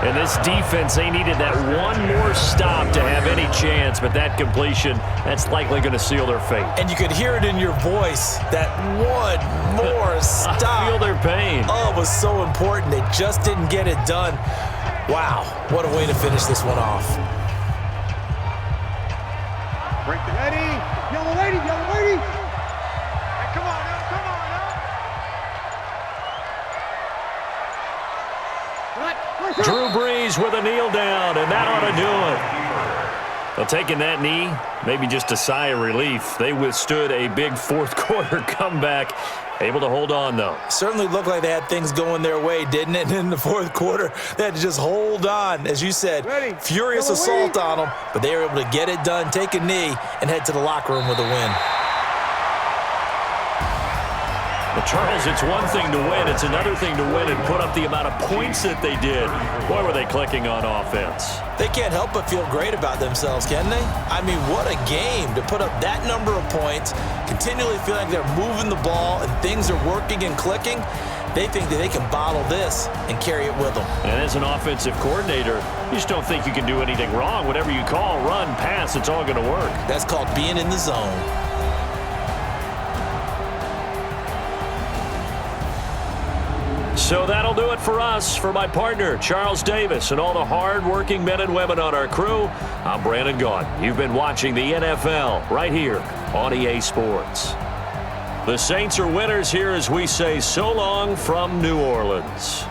[SPEAKER 7] And this defense, they needed that one more stop to have any chance, but that completion, that's likely going to seal their fate.
[SPEAKER 4] And you could hear it in your voice, that one more stop.
[SPEAKER 7] I feel their pain.
[SPEAKER 4] Oh, it was so important. They just didn't get it done. Wow, what a way to finish this one off.
[SPEAKER 5] Ready? Yellow lady, yellow lady. Hey, come on now, come on now.
[SPEAKER 7] Drew Brees with a kneel down, and that ought to do it. Well, taking that knee, maybe just a sigh of relief. They withstood a big fourth-quarter comeback. Able to hold on, though.
[SPEAKER 4] Certainly looked like they had things going their way, didn't it? In the fourth quarter, they had to just hold on. As you said, furious assault on them, but they were able to get it done, take a knee, and head to the locker room with a win.
[SPEAKER 7] Well, Charles, it's one thing to win. It's another thing to win and put up the amount of points that they did. Boy, were they clicking on offense.
[SPEAKER 4] They can't help but feel great about themselves, can they? I mean, what a game to put up that number of points, continually feel like they're moving the ball and things are working and clicking. They think that they can bottle this and carry it with them.
[SPEAKER 7] And as an offensive coordinator, you just don't think you can do anything wrong. Whatever you call, run, pass, it's all going to work.
[SPEAKER 4] That's called being in the zone.
[SPEAKER 7] So that'll do it for us. For my partner, Charles Davis, and all the hard-working men and women on our crew, I'm Brandon Gaudin. You've been watching the NFL right here on EA Sports. The Saints are winners here as we say so long from New Orleans.